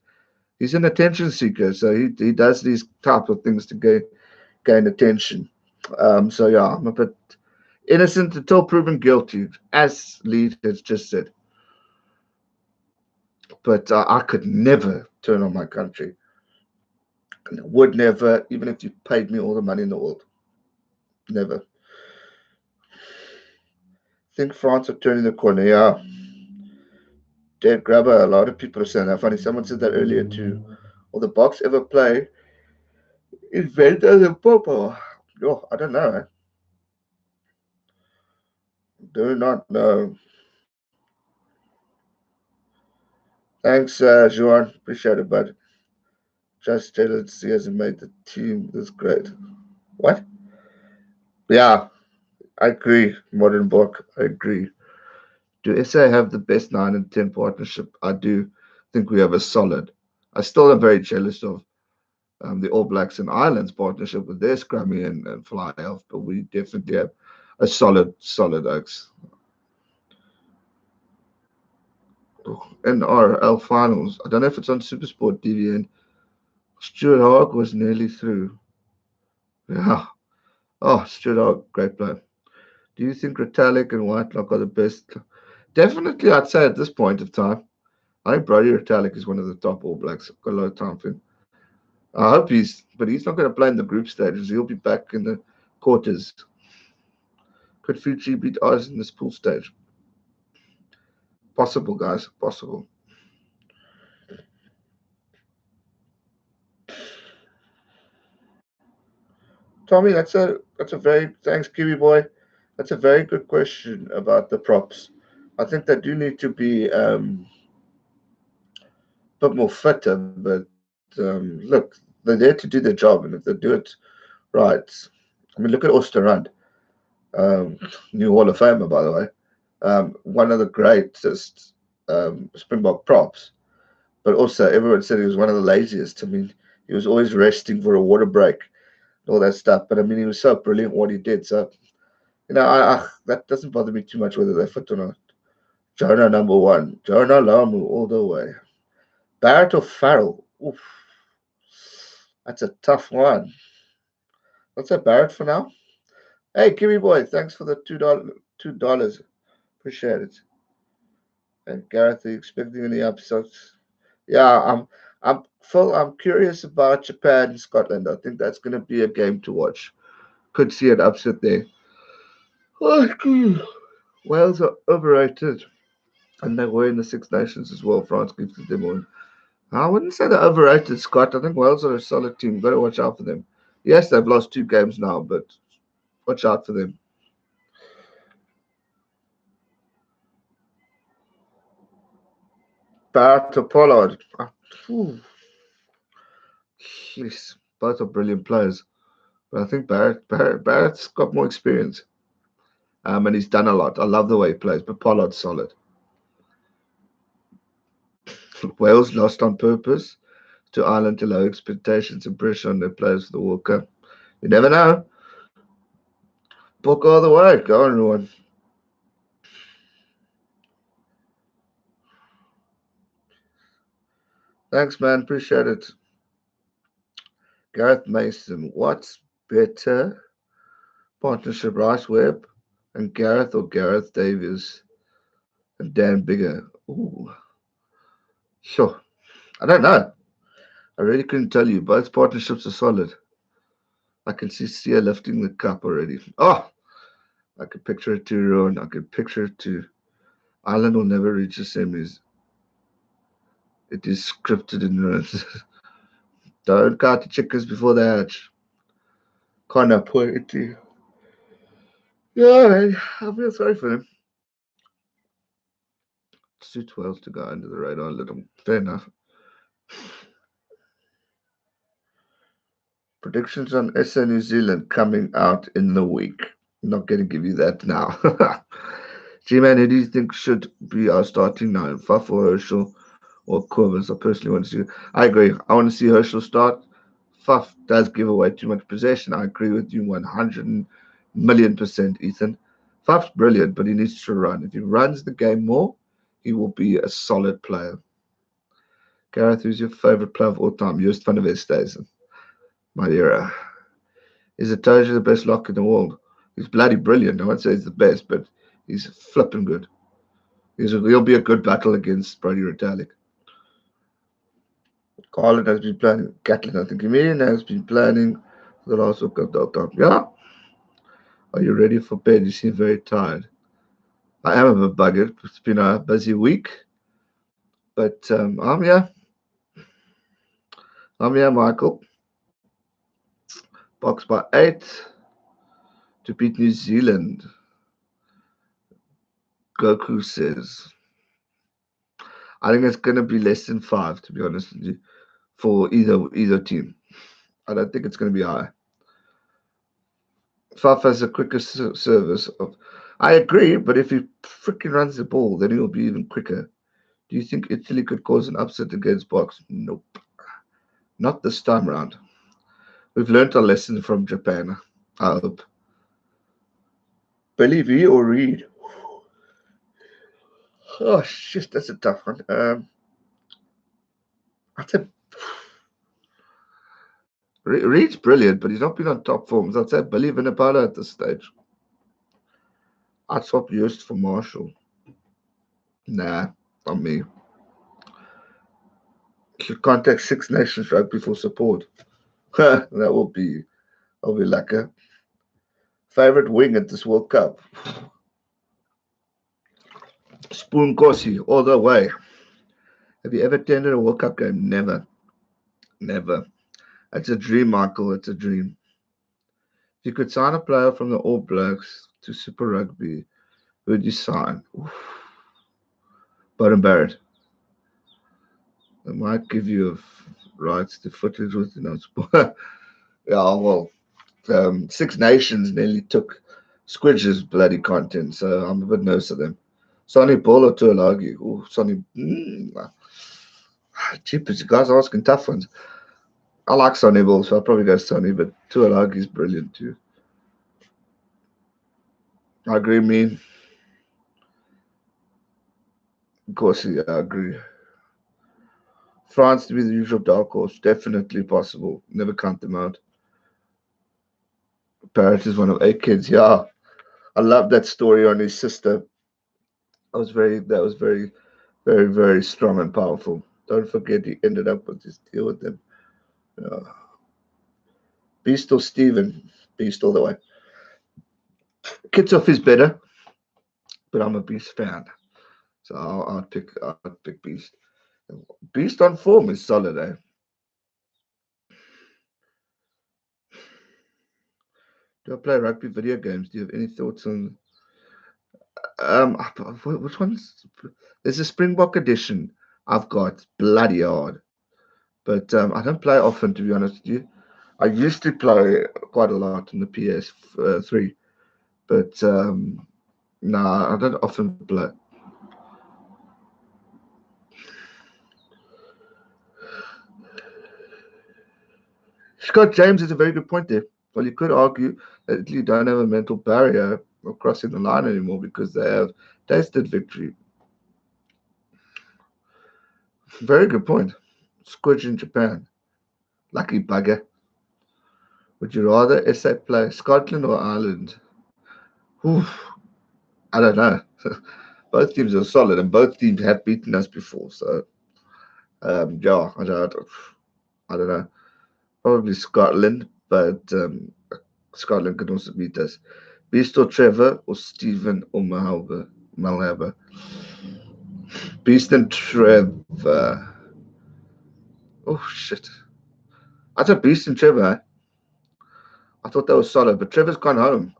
he's an attention seeker. So he does these type of things to gain attention. So yeah, I'm a bit innocent until proven guilty, as Lead has just said. But I could never turn on my country. Would never, even if you paid me all the money in the world. Never. Think France are turning the corner. Yeah, dead grabber. A lot of people are saying that. Funny, someone said that earlier too. Will the Box ever play Inventor and Popo? Oh, I don't know. Do not know. Thanks, Juan. Appreciate it, bud. Just Taylor he hasn't made the team. That's great. What? Yeah, I agree. Modern book. I agree. Do SA have the best 9 and 10 partnership? I do think we have a solid. I still am very jealous of the All Blacks and Ireland's partnership with their scrummy and fly off, but we definitely have a solid Oaks. NRL finals. I don't know if it's on Supersport DVN. Stuart Hogg was nearly through. Yeah. Oh, Stuart Hogg, great player. Do you think Retallick and Whitelock are the best? Definitely, I'd say at this point of time. I think Brody Retallick is one of the top All Blacks. I've got a lot of time for him. I hope but he's not going to play in the group stages. He'll be back in the quarters. Could Fiji beat Oz in this pool stage? Possible, guys. Possible. Tommy, that's a very thanks, Kiwi boy. That's a very good question about the props. I think they do need to be a bit more fitter, but look, they're there to do their job, and if they do it right, I mean, look at Osterrand, um, new Hall of Famer, by the way, one of the greatest Springbok props. But also, everyone said he was one of the laziest. I mean, he was always resting for a water break and all that stuff. But I mean, he was so brilliant what he did. So that doesn't bother me too much whether they're fit or not. Jonah number one, Jonah Lamu all the way. Barrett or Farrell? Oof, that's a tough one. What's that, Barrett, for now? Hey, Kiwi boy, thanks for the $2. Appreciate it. And Gareth, are you expecting any episodes? Yeah, I'm Phil. I'm curious about Japan and Scotland. I think that's going to be a game to watch. Could see an upset there. Oh, Wales are overrated, and they were in the Six Nations as well. France keeps them on. I wouldn't say they're overrated, Scott. I think Wales are a solid team. Got to watch out for them. Yes, they've lost 2 games now, but watch out for them. Barrett or Pollard. Phew, jeez, both are brilliant players. But I think Barrett's got more experience. And he's done a lot. I love the way he plays, but Pollard's solid. Wales lost on purpose to Ireland to low expectations and pressure on their players for the World Cup. You never know. Book all the way. Go on, everyone. Thanks, man. Appreciate it. Gareth Mason. What's better? Partnership Rice Webb and Gareth or Gareth Davies and Dan Bigger. Ooh, sure. I don't know. I really couldn't tell you. Both partnerships are solid. I can see Sia lifting the cup already. Oh, I could picture it to Rowan. I could picture it to Ireland will never reach the semis. It is scripted in runs. Don't count the chickens before they hatch. Connor poetry. Yeah, man, I feel sorry for him. It's too 12 to go under the radar a little. Fair enough. Predictions on SA New Zealand coming out in the week. I'm not going to give you that now. G-Man, who do you think should be our starting nine? Faf or Herschel or Corbins? I personally want to see. I agree. I want to see Herschel start. Faf does give away too much possession. I agree with you 100,000,000%, Ethan. Faf's brilliant, but he needs to run. If he runs the game more, he will be a solid player. Gareth, who's your favorite player of all time? Joost van der Westhuizen. My era. Is Itoje the best lock in the world? He's bloody brilliant. I won't say he's the best, but he's flipping good. He'll be a good battle against Brody Retallick. Colin has been planning. Gatlin, I think Emilian has been planning for the last World. Yeah. Are you ready for bed? You seem very tired. I am a bit buggered. It's been a busy week, but I'm here. I'm here, Michael. Box by 8 to beat New Zealand. Goku says. I think it's going to be less than 5, to be honest with you, for either team. I don't think it's going to be high. Faf has a quicker service. I agree, but if he freaking runs the ball, then he'll be even quicker. Do you think Italy could cause an upset against Box? Nope. Not this time round. We've learned a lesson from Japan, I hope. Billy V or Reed? Oh, shit, that's a tough one. I'd say Reed's brilliant, but he's not been on top forms. I'd say Billy Vunipola at this stage. I'd swap Yost for Marshall. Nah, not me. Should contact Six Nations Rugby for support. That'll be like a favorite wing at this World Cup. Spoon Corsi all the way. Have you ever attended a World Cup game? Never. Never. It's a dream, Michael. It's a dream. If you could sign a player from the All Blacks to Super Rugby, who would you sign? Oof. Bottom Barrett. It might give you rights to footage with sport. Yeah, well, Six Nations nearly took Squidge's bloody content, so I'm a bit nervous of them. Sonny Paul or Tuolagi? Oh, Sonny. Cheapest, you guys are asking tough ones. I like Sonny Ball, so I'll probably go Sonny, but Tuolagi's brilliant too. I agree, mean. Of course, yeah, I agree. France to be the usual dark horse, definitely possible. Never count them out. Parrot is one of 8 kids. Yeah, I love that story on his sister. That was very, very, very strong and powerful. Don't forget he ended up with this deal with them. Uh, Beast or Steven? Beast all the way. Kids off is better, but I'm a Beast fan. So I'll pick Beast. Beast on form is solid, eh? Do I play rugby video games? Do you have any thoughts on which ones? There's a Springbok edition I've got bloody hard, but I don't play often to be honest with you. I used to play quite a lot in the PS3, but nah, I don't often play. Scott James is a very good point there. Well, you could argue that Italy don't have a mental barrier of crossing the line anymore because they have tasted victory. Very good point. Squidge in Japan. Lucky bugger. Would you rather SA play Scotland or Ireland? Oof, I don't know. Both teams are solid and both teams have beaten us before. So, yeah, I don't know. Probably Scotland, but Scotland can also beat us. Beast or Trevor or Stephen or Malhaber. Beast and Trevor. Oh, shit. I thought Beast and Trevor. I thought that was solid, but Trevor's gone home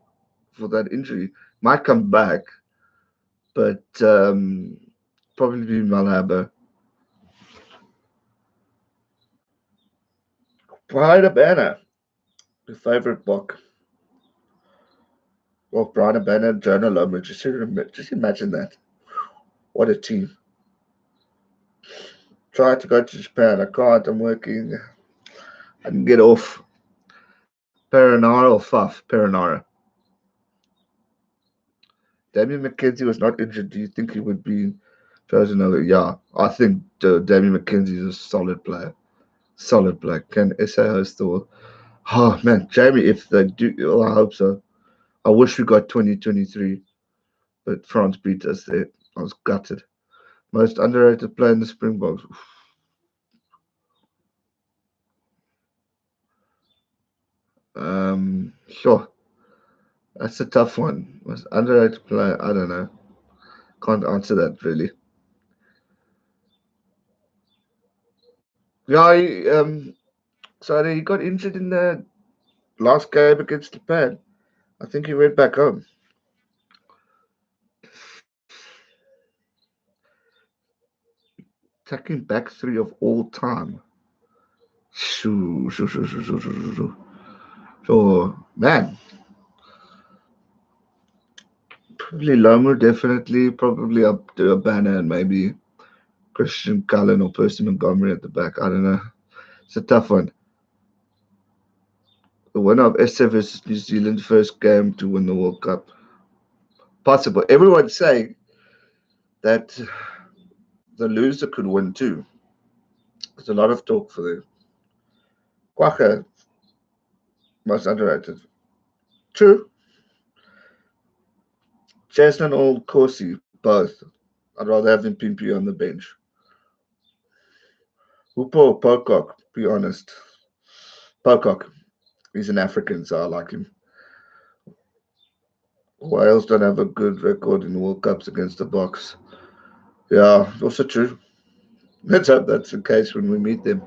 for that injury. Might come back, but probably be Malhaber. Pride of Banner, your favorite book. Well, Brian of Banner, Jonah Lomer. Just imagine that. What a team. Try to go to Japan. I can't. I'm working. I can get off. Perenara or Faf? Perenara. Damien McKenzie was not injured. Do you think he would be chosen over? Yeah, I think Damien McKenzie is a solid player. Solid player. Can SA host the. Oh man, Jamie, if they do, well, I hope so. I wish we got 2023, but France beat us there. I was gutted. Most underrated player in the Springboks. Sure, that's a tough one. Most underrated player. I don't know. Can't answer that really. Yeah, sorry, he got injured in the last game against Japan. I think he went back home. Attacking back three of all time. Shoo, shoo, shoo, shoo, shoo, shoo, shoo. So, man, probably Lomu, definitely. Probably up to a banner and maybe Christian Cullen or Percy Montgomery at the back. I don't know. It's a tough one. The winner of SA versus New Zealand first game to win the World Cup. Possible. Everyone's saying that the loser could win too. There's a lot of talk for the Quaka, most underrated. True. Jasmine or Corsi, both. I'd rather have him Pimpy on the bench. Hooper or Pocock, be honest. Pocock. He's an African, so I like him. Wales don't have a good record in World Cups against the Box. Yeah, also true. Let's hope that's the case when we meet them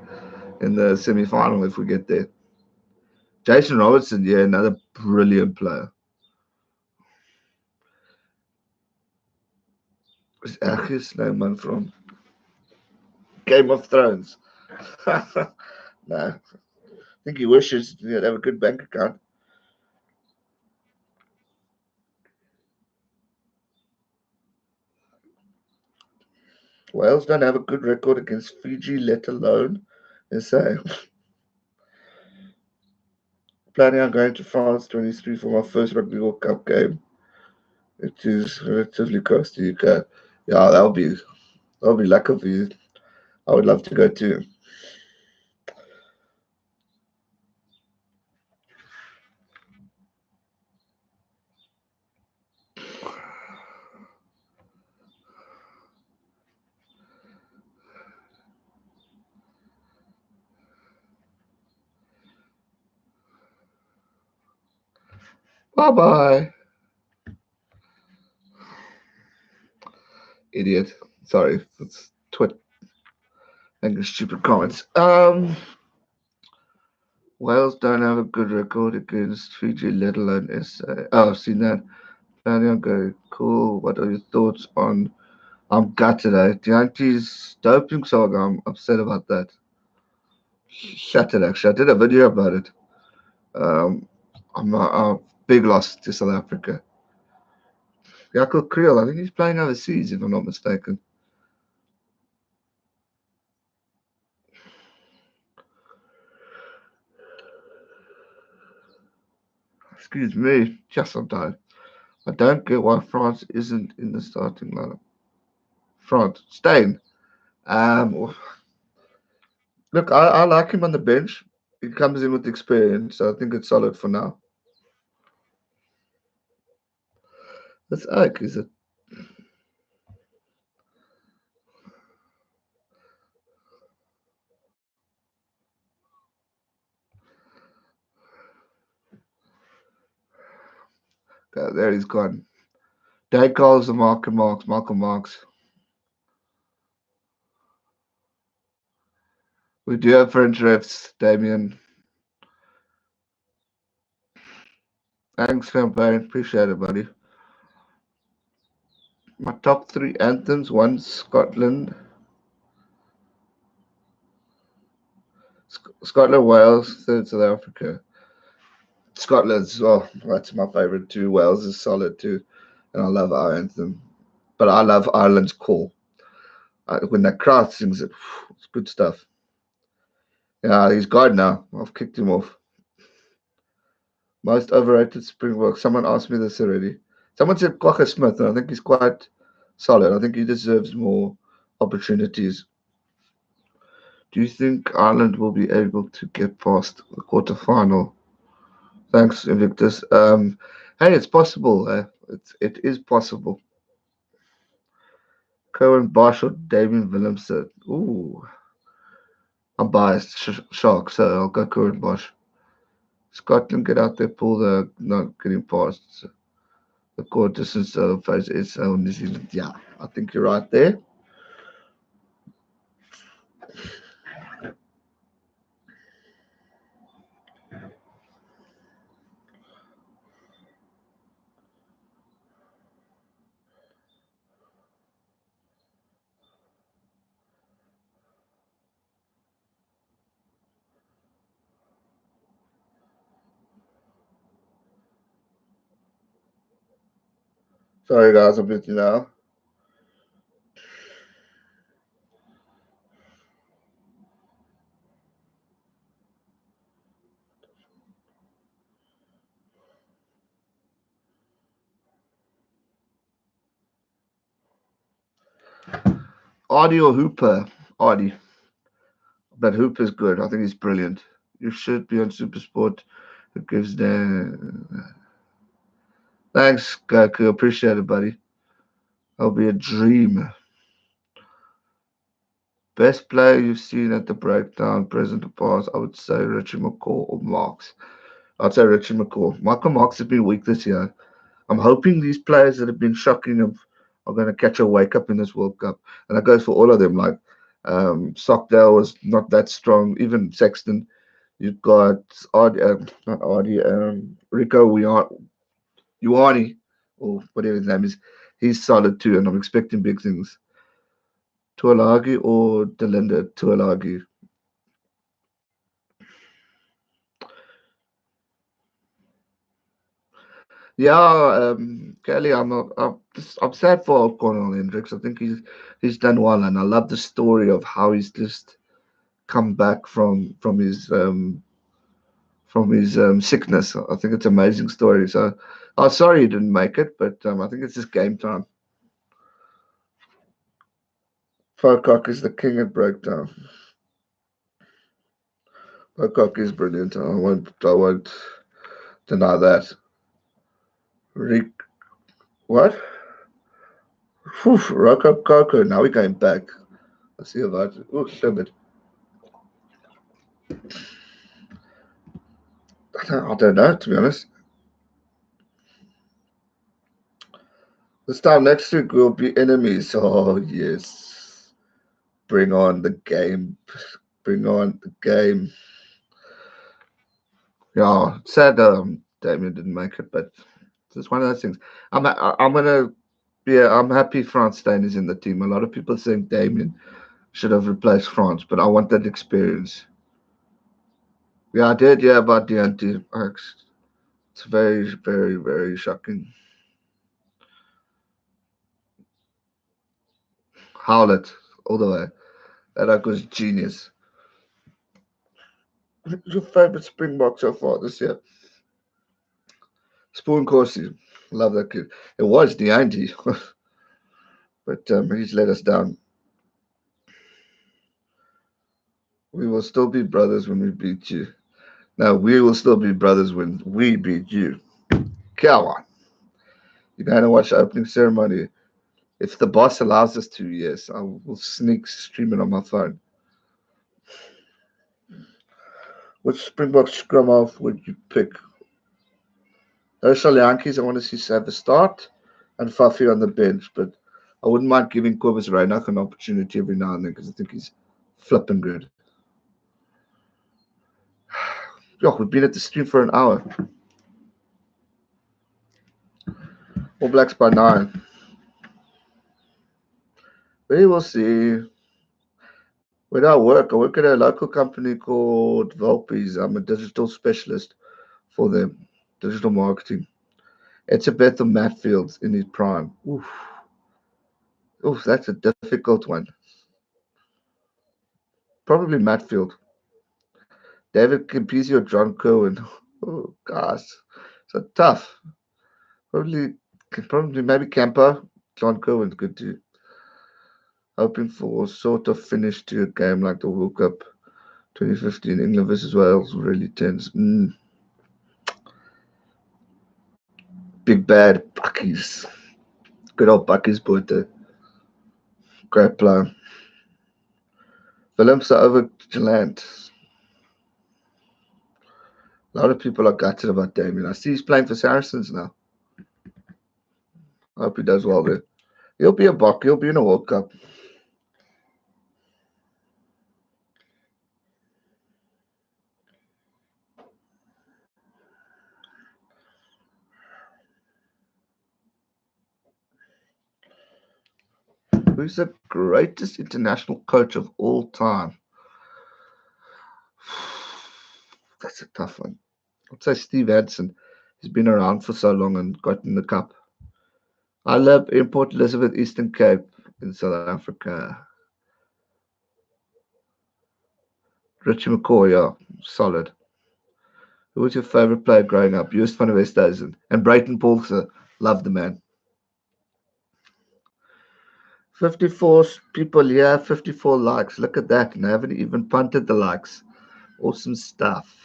in the semi final if we get there. Jason Robertson, yeah, another brilliant player. Is Achis no man from Game of Thrones? No, I think he wishes he'd have a good bank account. Wales don't have a good record against Fiji, let alone SA. Planning on going to France 23 for my first Rugby World Cup game. It is relatively close to UK. Yeah, that'll be lucky for you. I would love to go too. Bye bye. Idiot. Sorry. That's making stupid comments. Wales don't have a good record against Fiji, let alone SA. Oh, I've seen that. Daniel go, cool. What are your thoughts on? I'm gutted, eh? Deontay's doping saga. I'm upset about that. Shattered, actually. I did a video about it. Um, I'm a big loss to South Africa. Jaco Kriel, I think he's playing overseas, if I'm not mistaken. Excuse me, just sometimes. I don't get why France isn't in the starting lineup. France, Stain. Look, I like him on the bench. He comes in with experience, so I think it's solid for now. That's Ike, is it? There he's gone. Day calls the Malcolm Marks. Malcolm Marks. We do have French refs, Damien. Thanks, campaign. Appreciate it, buddy. My top three anthems: one Scotland, Scotland, Wales, third South Africa. Scotland's well, that's my favorite too. Wales is solid too, and I love our anthem. But I love Ireland's call. When that crowd sings it, it's good stuff. Yeah, he's gone now. I've kicked him off. Most overrated Springbok. Someone asked me this already. Someone said Quacker Smith, and I think he's quite solid. I think he deserves more opportunities. Do you think Ireland will be able to get past the quarterfinal? Thanks, Invictus. Hey, it's possible. It is possible. Cohen Bosch or Damien Willemse. Ooh, I'm biased, Shark, so I'll go Cohen Bosch. Scotland get out there, pull the not getting past the quarter since phase is New Zealand. Yeah, I think you're right there. Sorry, guys, I'm busy now. Artie or Hooper? Artie. But Hooper's good. I think he's brilliant. You should be on Supersport. It gives the. Thanks, Gaku. Appreciate it, buddy. That'll be a dream. Best player you've seen at the breakdown, present or past? I would say Richie McCaw or Marks. I'd say Richie McCaw. Michael Marks has been weak this year. I'm hoping these players that have been shocking are going to catch a wake up in this World Cup. And that goes for all of them. Like Sockdale was not that strong. Even Sexton. You've got not Ardy, Rico Ioane, or whatever his name is. He's solid too, and I'm expecting big things. Tuolagi or Delinda? Tuolagi. Yeah, Kelly, I'm sad for Cornel Hendricks. I think he's done well, and I love the story of how he's just come back from his sickness. I think it's an amazing story. So, oh, sorry he didn't make it, but I think it's just game time. Pocock is the king at breakdown. Pocock is brilliant. I won't deny that. Rick, what? Whew, Rock up Coco. Now we're going back. I see about it. Oh, shit. I don't know, to be honest. This time next week we'll be enemies. Oh yes. Bring on the game. Bring on the game. Yeah, sad Damien didn't make it, but it's one of those things. I'm gonna yeah, I'm happy France Stain is in the team. A lot of people saying Damien should have replaced France, but I want that experience. Yeah, I did. Yeah, about the anti. It's very, very, very shocking. Howlett all the way. That was genius. Who's your favorite Springbok so far this year? Spoon Corsi. Love that kid. It was the anti, but he's let us down. We will still be brothers when we beat you. Now we will still be brothers when we beat you. Come on. You're going to watch the opening ceremony. If the boss allows us to, yes, I will sneak stream it on my phone. Which Springbok scrum half would you pick? Those are Yankees. I want to see Sav start and Fafi on the bench, but I wouldn't mind giving Cobus Reinach an opportunity every now and then because I think he's flipping good. Yeah, we've been at the stream for an hour. All Blacks by 9. We will see. Where do I work? I work at a local company called Volpes. I'm a digital specialist for them, digital marketing. It's a bit of Matt Fields in his prime. Oof, oof, that's a difficult one. Probably Matt Field. David Campisi or John Cohen. Oh gosh, so tough. Probably, probably maybe Camper. John Cohen's good too. Hoping for sort of finish to a game like the World Cup 2015 England versus Wales. Really tense. Big bad Buckies. Good old Buckies birthday. Great plan. Phillips are over to land. A lot of people are gutted about Damien. I see he's playing for Saracens now. I hope he does well there. He'll be a buck. He'll be in a World Cup. Who's the greatest international coach of all time? That's a tough one. I'd say Steve Hansen. He's been around for so long and gotten the cup. I love Port Elizabeth, Eastern Cape in South Africa. Richie McCaw, yeah, solid. Who was your favorite player growing up? Joost van der Westhuizen. And Brayton Paulse. Love the man. 54 people here, 54 likes. Look at that. And I haven't even punted the likes. Awesome stuff.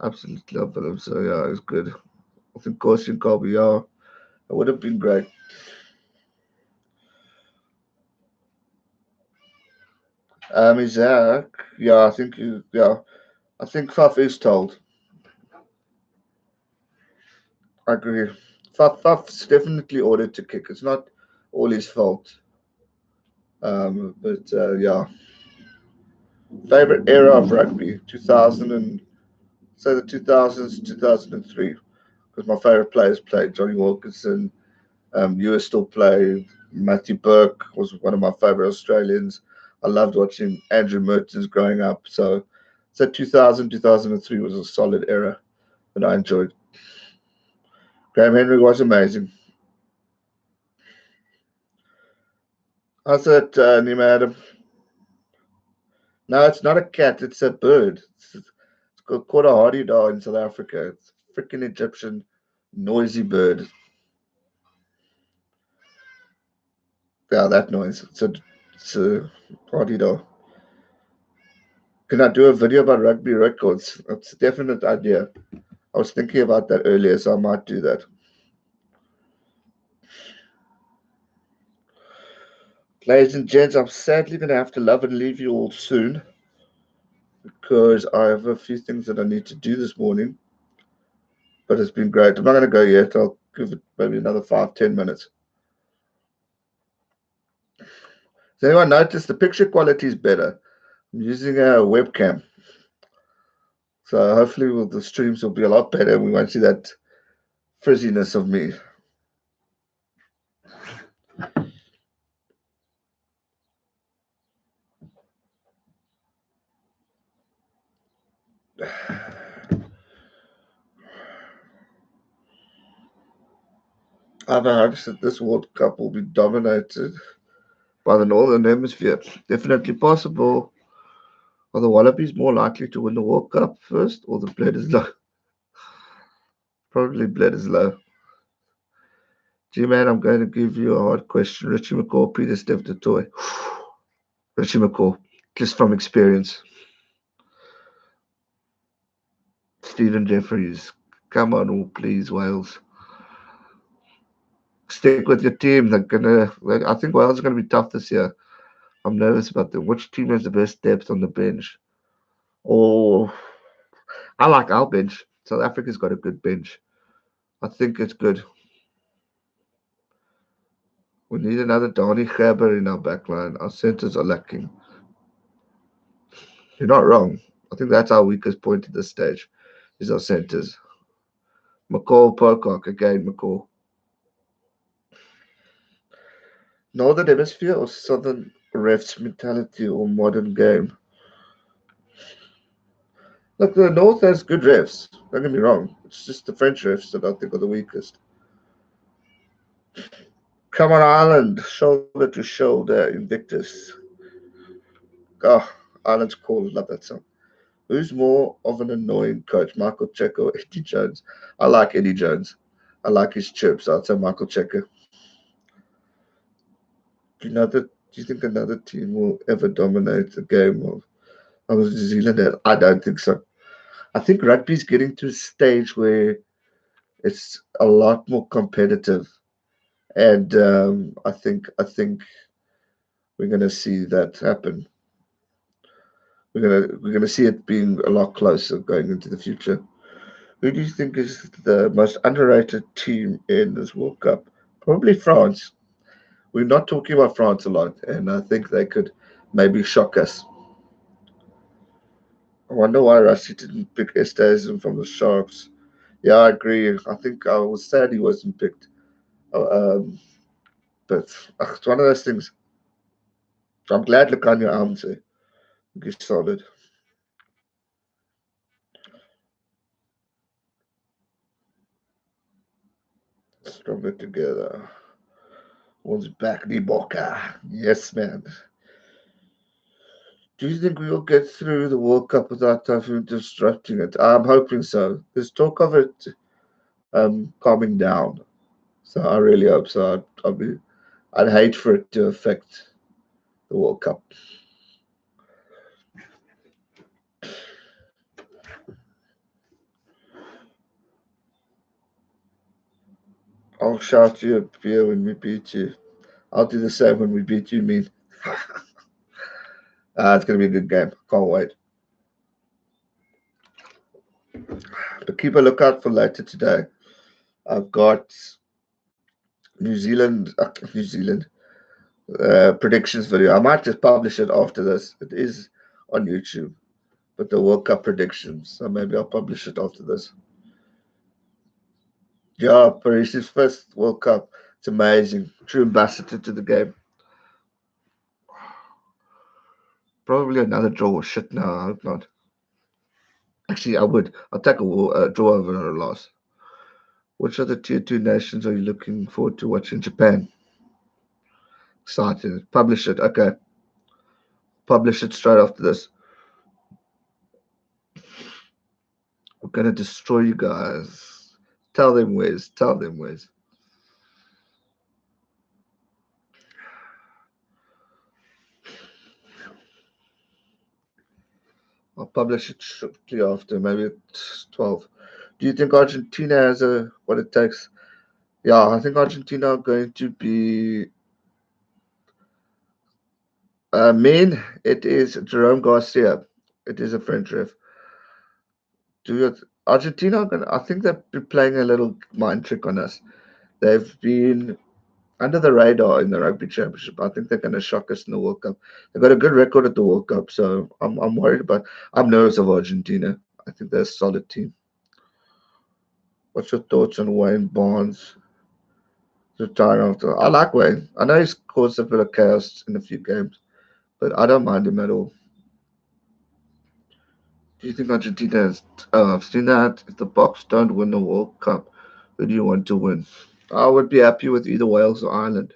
Absolutely love him. So, yeah, it's good. I think Corsian Kobe, yeah, it would have been great. Isaac, yeah, yeah, I think Faf is told. I agree. Faf's definitely ordered to kick. It's not all his fault. But yeah, favorite era of rugby, 2000 and say the 2000s, 2003. Because my favorite players played Johnny Wilkinson. You still played. Matthew Burke was one of my favorite Australians. I loved watching Andrew Mertens growing up. So 2000, 2003 was a solid era that I enjoyed. Graham Henry was amazing. I said, Nima Adam. No, it's not a cat. It's a bird. It's called a hardy-dar in South Africa. It's a freaking Egyptian noisy bird. Yeah, that noise. It's a hardy-dar. Can I do a video about rugby records? That's a definite idea. I was thinking about that earlier, so I might do that. Ladies and gents, I'm sadly going to have to love and leave you all soon because I have a few things that I need to do this morning. But it's been great. I'm not going to go yet. I'll give it maybe another 5, 10 minutes. Does anyone notice the picture quality is better? I'm using a webcam, so hopefully the streams will be a lot better. We won't see that frizziness of me. I've noticed that this World Cup will be dominated by the Northern Hemisphere. Definitely possible. Are the Wallabies more likely to win the World Cup first, or the Bled is low? Probably Bled is low. G-Man, I'm going to give you a hard question. Richie McCaw, Peter Steph the toy. Richie McCaw, just from experience. Stephen Jeffries, come on, oh, please, Wales. Stick with your team. I think Wales are gonna be tough this year. I'm nervous about them. Which team has the best depth on the bench? Oh, I like our bench. South Africa's got a good bench. I think it's good. We need another Donny Gerber in our backline. Our centres are lacking. You're not wrong. I think that's our weakest point at this stage, is our centres. McCall, Pocock, again, McCall. Northern Hemisphere or Southern refs mentality or modern game? Look, the North has good refs. Don't get me wrong. It's just the French refs that I think are the weakest. Come on, Ireland. Shoulder to shoulder, Invictus. Oh, Ireland's cool. Love that song. Who's more of an annoying coach, Michael Checker or Eddie Jones? I like Eddie Jones. I like his chips. I'd say Michael Checker. Do you think another team will ever dominate the game of New Zealand? I don't think so. I think rugby's getting to a stage where it's a lot more competitive, and I think we're going to see that happen. We're gonna see it being a lot closer going into the future. Who do you think is the most underrated team in this World Cup? Probably France. We're not talking about France a lot, and I think they could maybe shock us. I wonder why Rusty didn't pick Estazen from the Sharks. Yeah, I agree. I think I was sad he wasn't picked. Uh, Um, but it's one of those things. I'm glad Lukanya Armsy is solid. Stronger together. One's back, Niboka. Yes, man. Do you think we will get through the World Cup without Typhoon disrupting it? I'm hoping so. There's talk of it calming down, so I really hope so. I'd hate for it to affect the World Cup. I'll shout you a beer when we beat you. I'll do the same when we beat you, mean. It's going to be a good game. Can't wait. But keep a lookout for later today. I've got New Zealand predictions video. I might just publish it after this. It is on YouTube, but the World Cup predictions. So maybe I'll publish it after this. Yeah, Paris's first World Cup. It's amazing. True ambassador to the game. Probably another draw. Shit, no, I hope not. Actually, I would. I'll take a draw over a loss. Which other tier two nations are you looking forward to watching? Japan. Excited. Publish it. Okay. Publish it straight after this. We're gonna destroy you guys. Tell them where's. Tell them where's. I'll publish it shortly after, maybe at 12. Do you think Argentina has what it takes? Yeah, I think Argentina are going to be main. It is Jerome Garcia. It is a French ref. Do you, Argentina? I think they're playing a little mind trick on us. They've been under the radar in the Rugby Championship. I think they're going to shock us in the World Cup. They've got a good record at the World Cup, so I'm worried about. I'm nervous of Argentina. I think they're a solid team. What's your thoughts on Wayne Barnes retiring after? I like Wayne. I know he's caused a bit of chaos in a few games, but I don't mind him at all. Do you think Argentina has? I've seen that. If the Box don't win the World Cup, who do you want to win? I would be happy with either Wales or Ireland.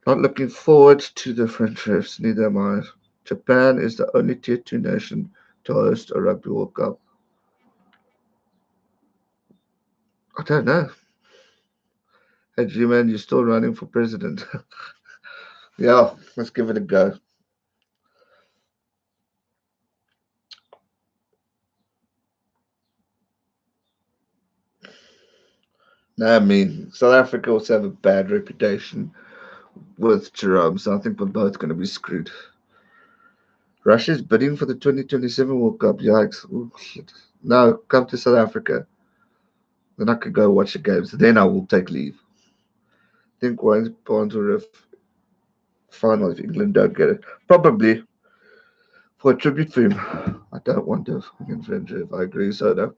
Not looking forward to the French trips, neither am I. Japan is the only tier 2 nation to host a Rugby World Cup. I don't know. Hey, G Man, you're still running for president. Yeah, let's give it a go. No, I mean, South Africa also have a bad reputation with Jerome, so I think we're both going to be screwed. Russia's bidding for the 2027 World Cup. Yikes. Ooh, shit. No, come to South Africa. Then I could go watch the games. Then I will take leave. I think Wayne Barnes will final if England don't get it. Probably for a tribute for him. I don't want to infringe it if I agree. So, no.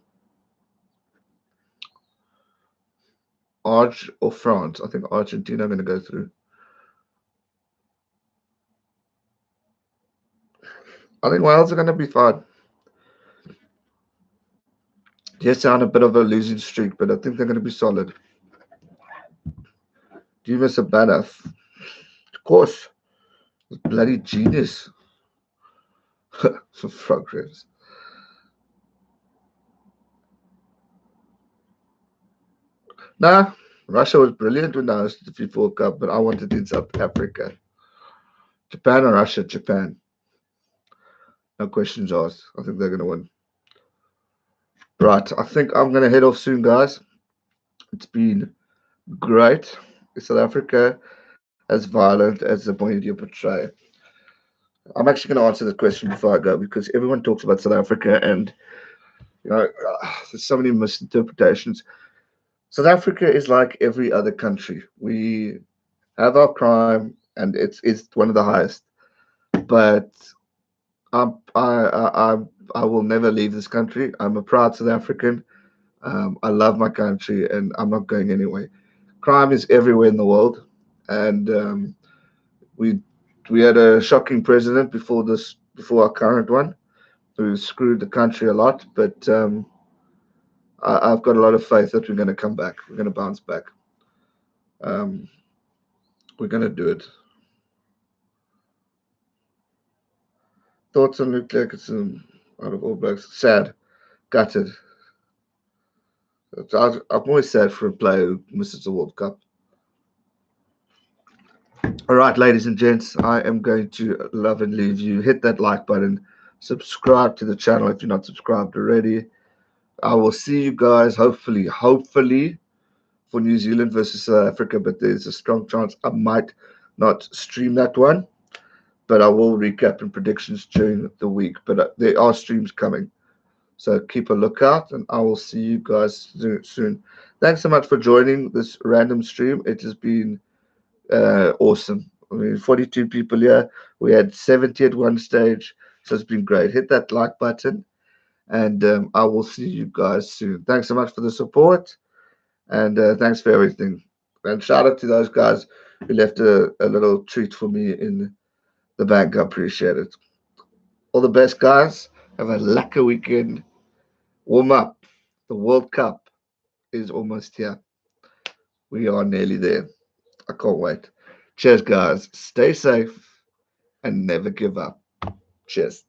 Arch or France. I think Argentina are going to go through. I think Wales are going to be fine. Yes, they're on a bit of a losing streak, but I think they're going to be solid. Do you miss a banner? Of course. Bloody genius. For progress. Nah, Russia was brilliant when I hosted the FIFA World Cup, but I wanted in South Africa. Japan or Russia? Japan. No questions asked. I think they're going to win. Right, I think I'm going to head off soon, guys. It's been great. South Africa as violent as the media portray. I'm actually going to answer the question before I go because everyone talks about South Africa and there's so many misinterpretations. South Africa is like every other country. We have our crime and it's one of the highest. But I will never leave this country. I'm a proud South African. I love my country and I'm not going anywhere. Crime is everywhere in the world, and we we had a shocking president before our current one who screwed the country a lot. But I've got a lot of faith that we're going to come back. We're going to bounce back. Um, we're going to do it. Thoughts on Luke Jacobson out of All Blacks? Sad, gutted. I'm always sad for a player who misses the World Cup. All right, ladies and gents, I am going to love and leave you. Hit that like button, subscribe to the channel if you're not subscribed already. I will see you guys hopefully for New Zealand versus South Africa, but there's a strong chance I might not stream that one, but I will recap and predictions during the week. But there are streams coming, so keep a lookout, and I will see you guys soon. Thanks so much for joining this random stream. It has been awesome. I mean, 42 people here. We had 70 at one stage, so it's been great. Hit that like button, and I will see you guys soon. Thanks so much for the support, and thanks for everything. And shout out to those guys who left a little treat for me in the bank. I appreciate it. All the best, guys. Have a lucky weekend. Warm up. The World Cup is almost here. We are nearly there. I can't wait. Cheers, guys. Stay safe and never give up. Cheers.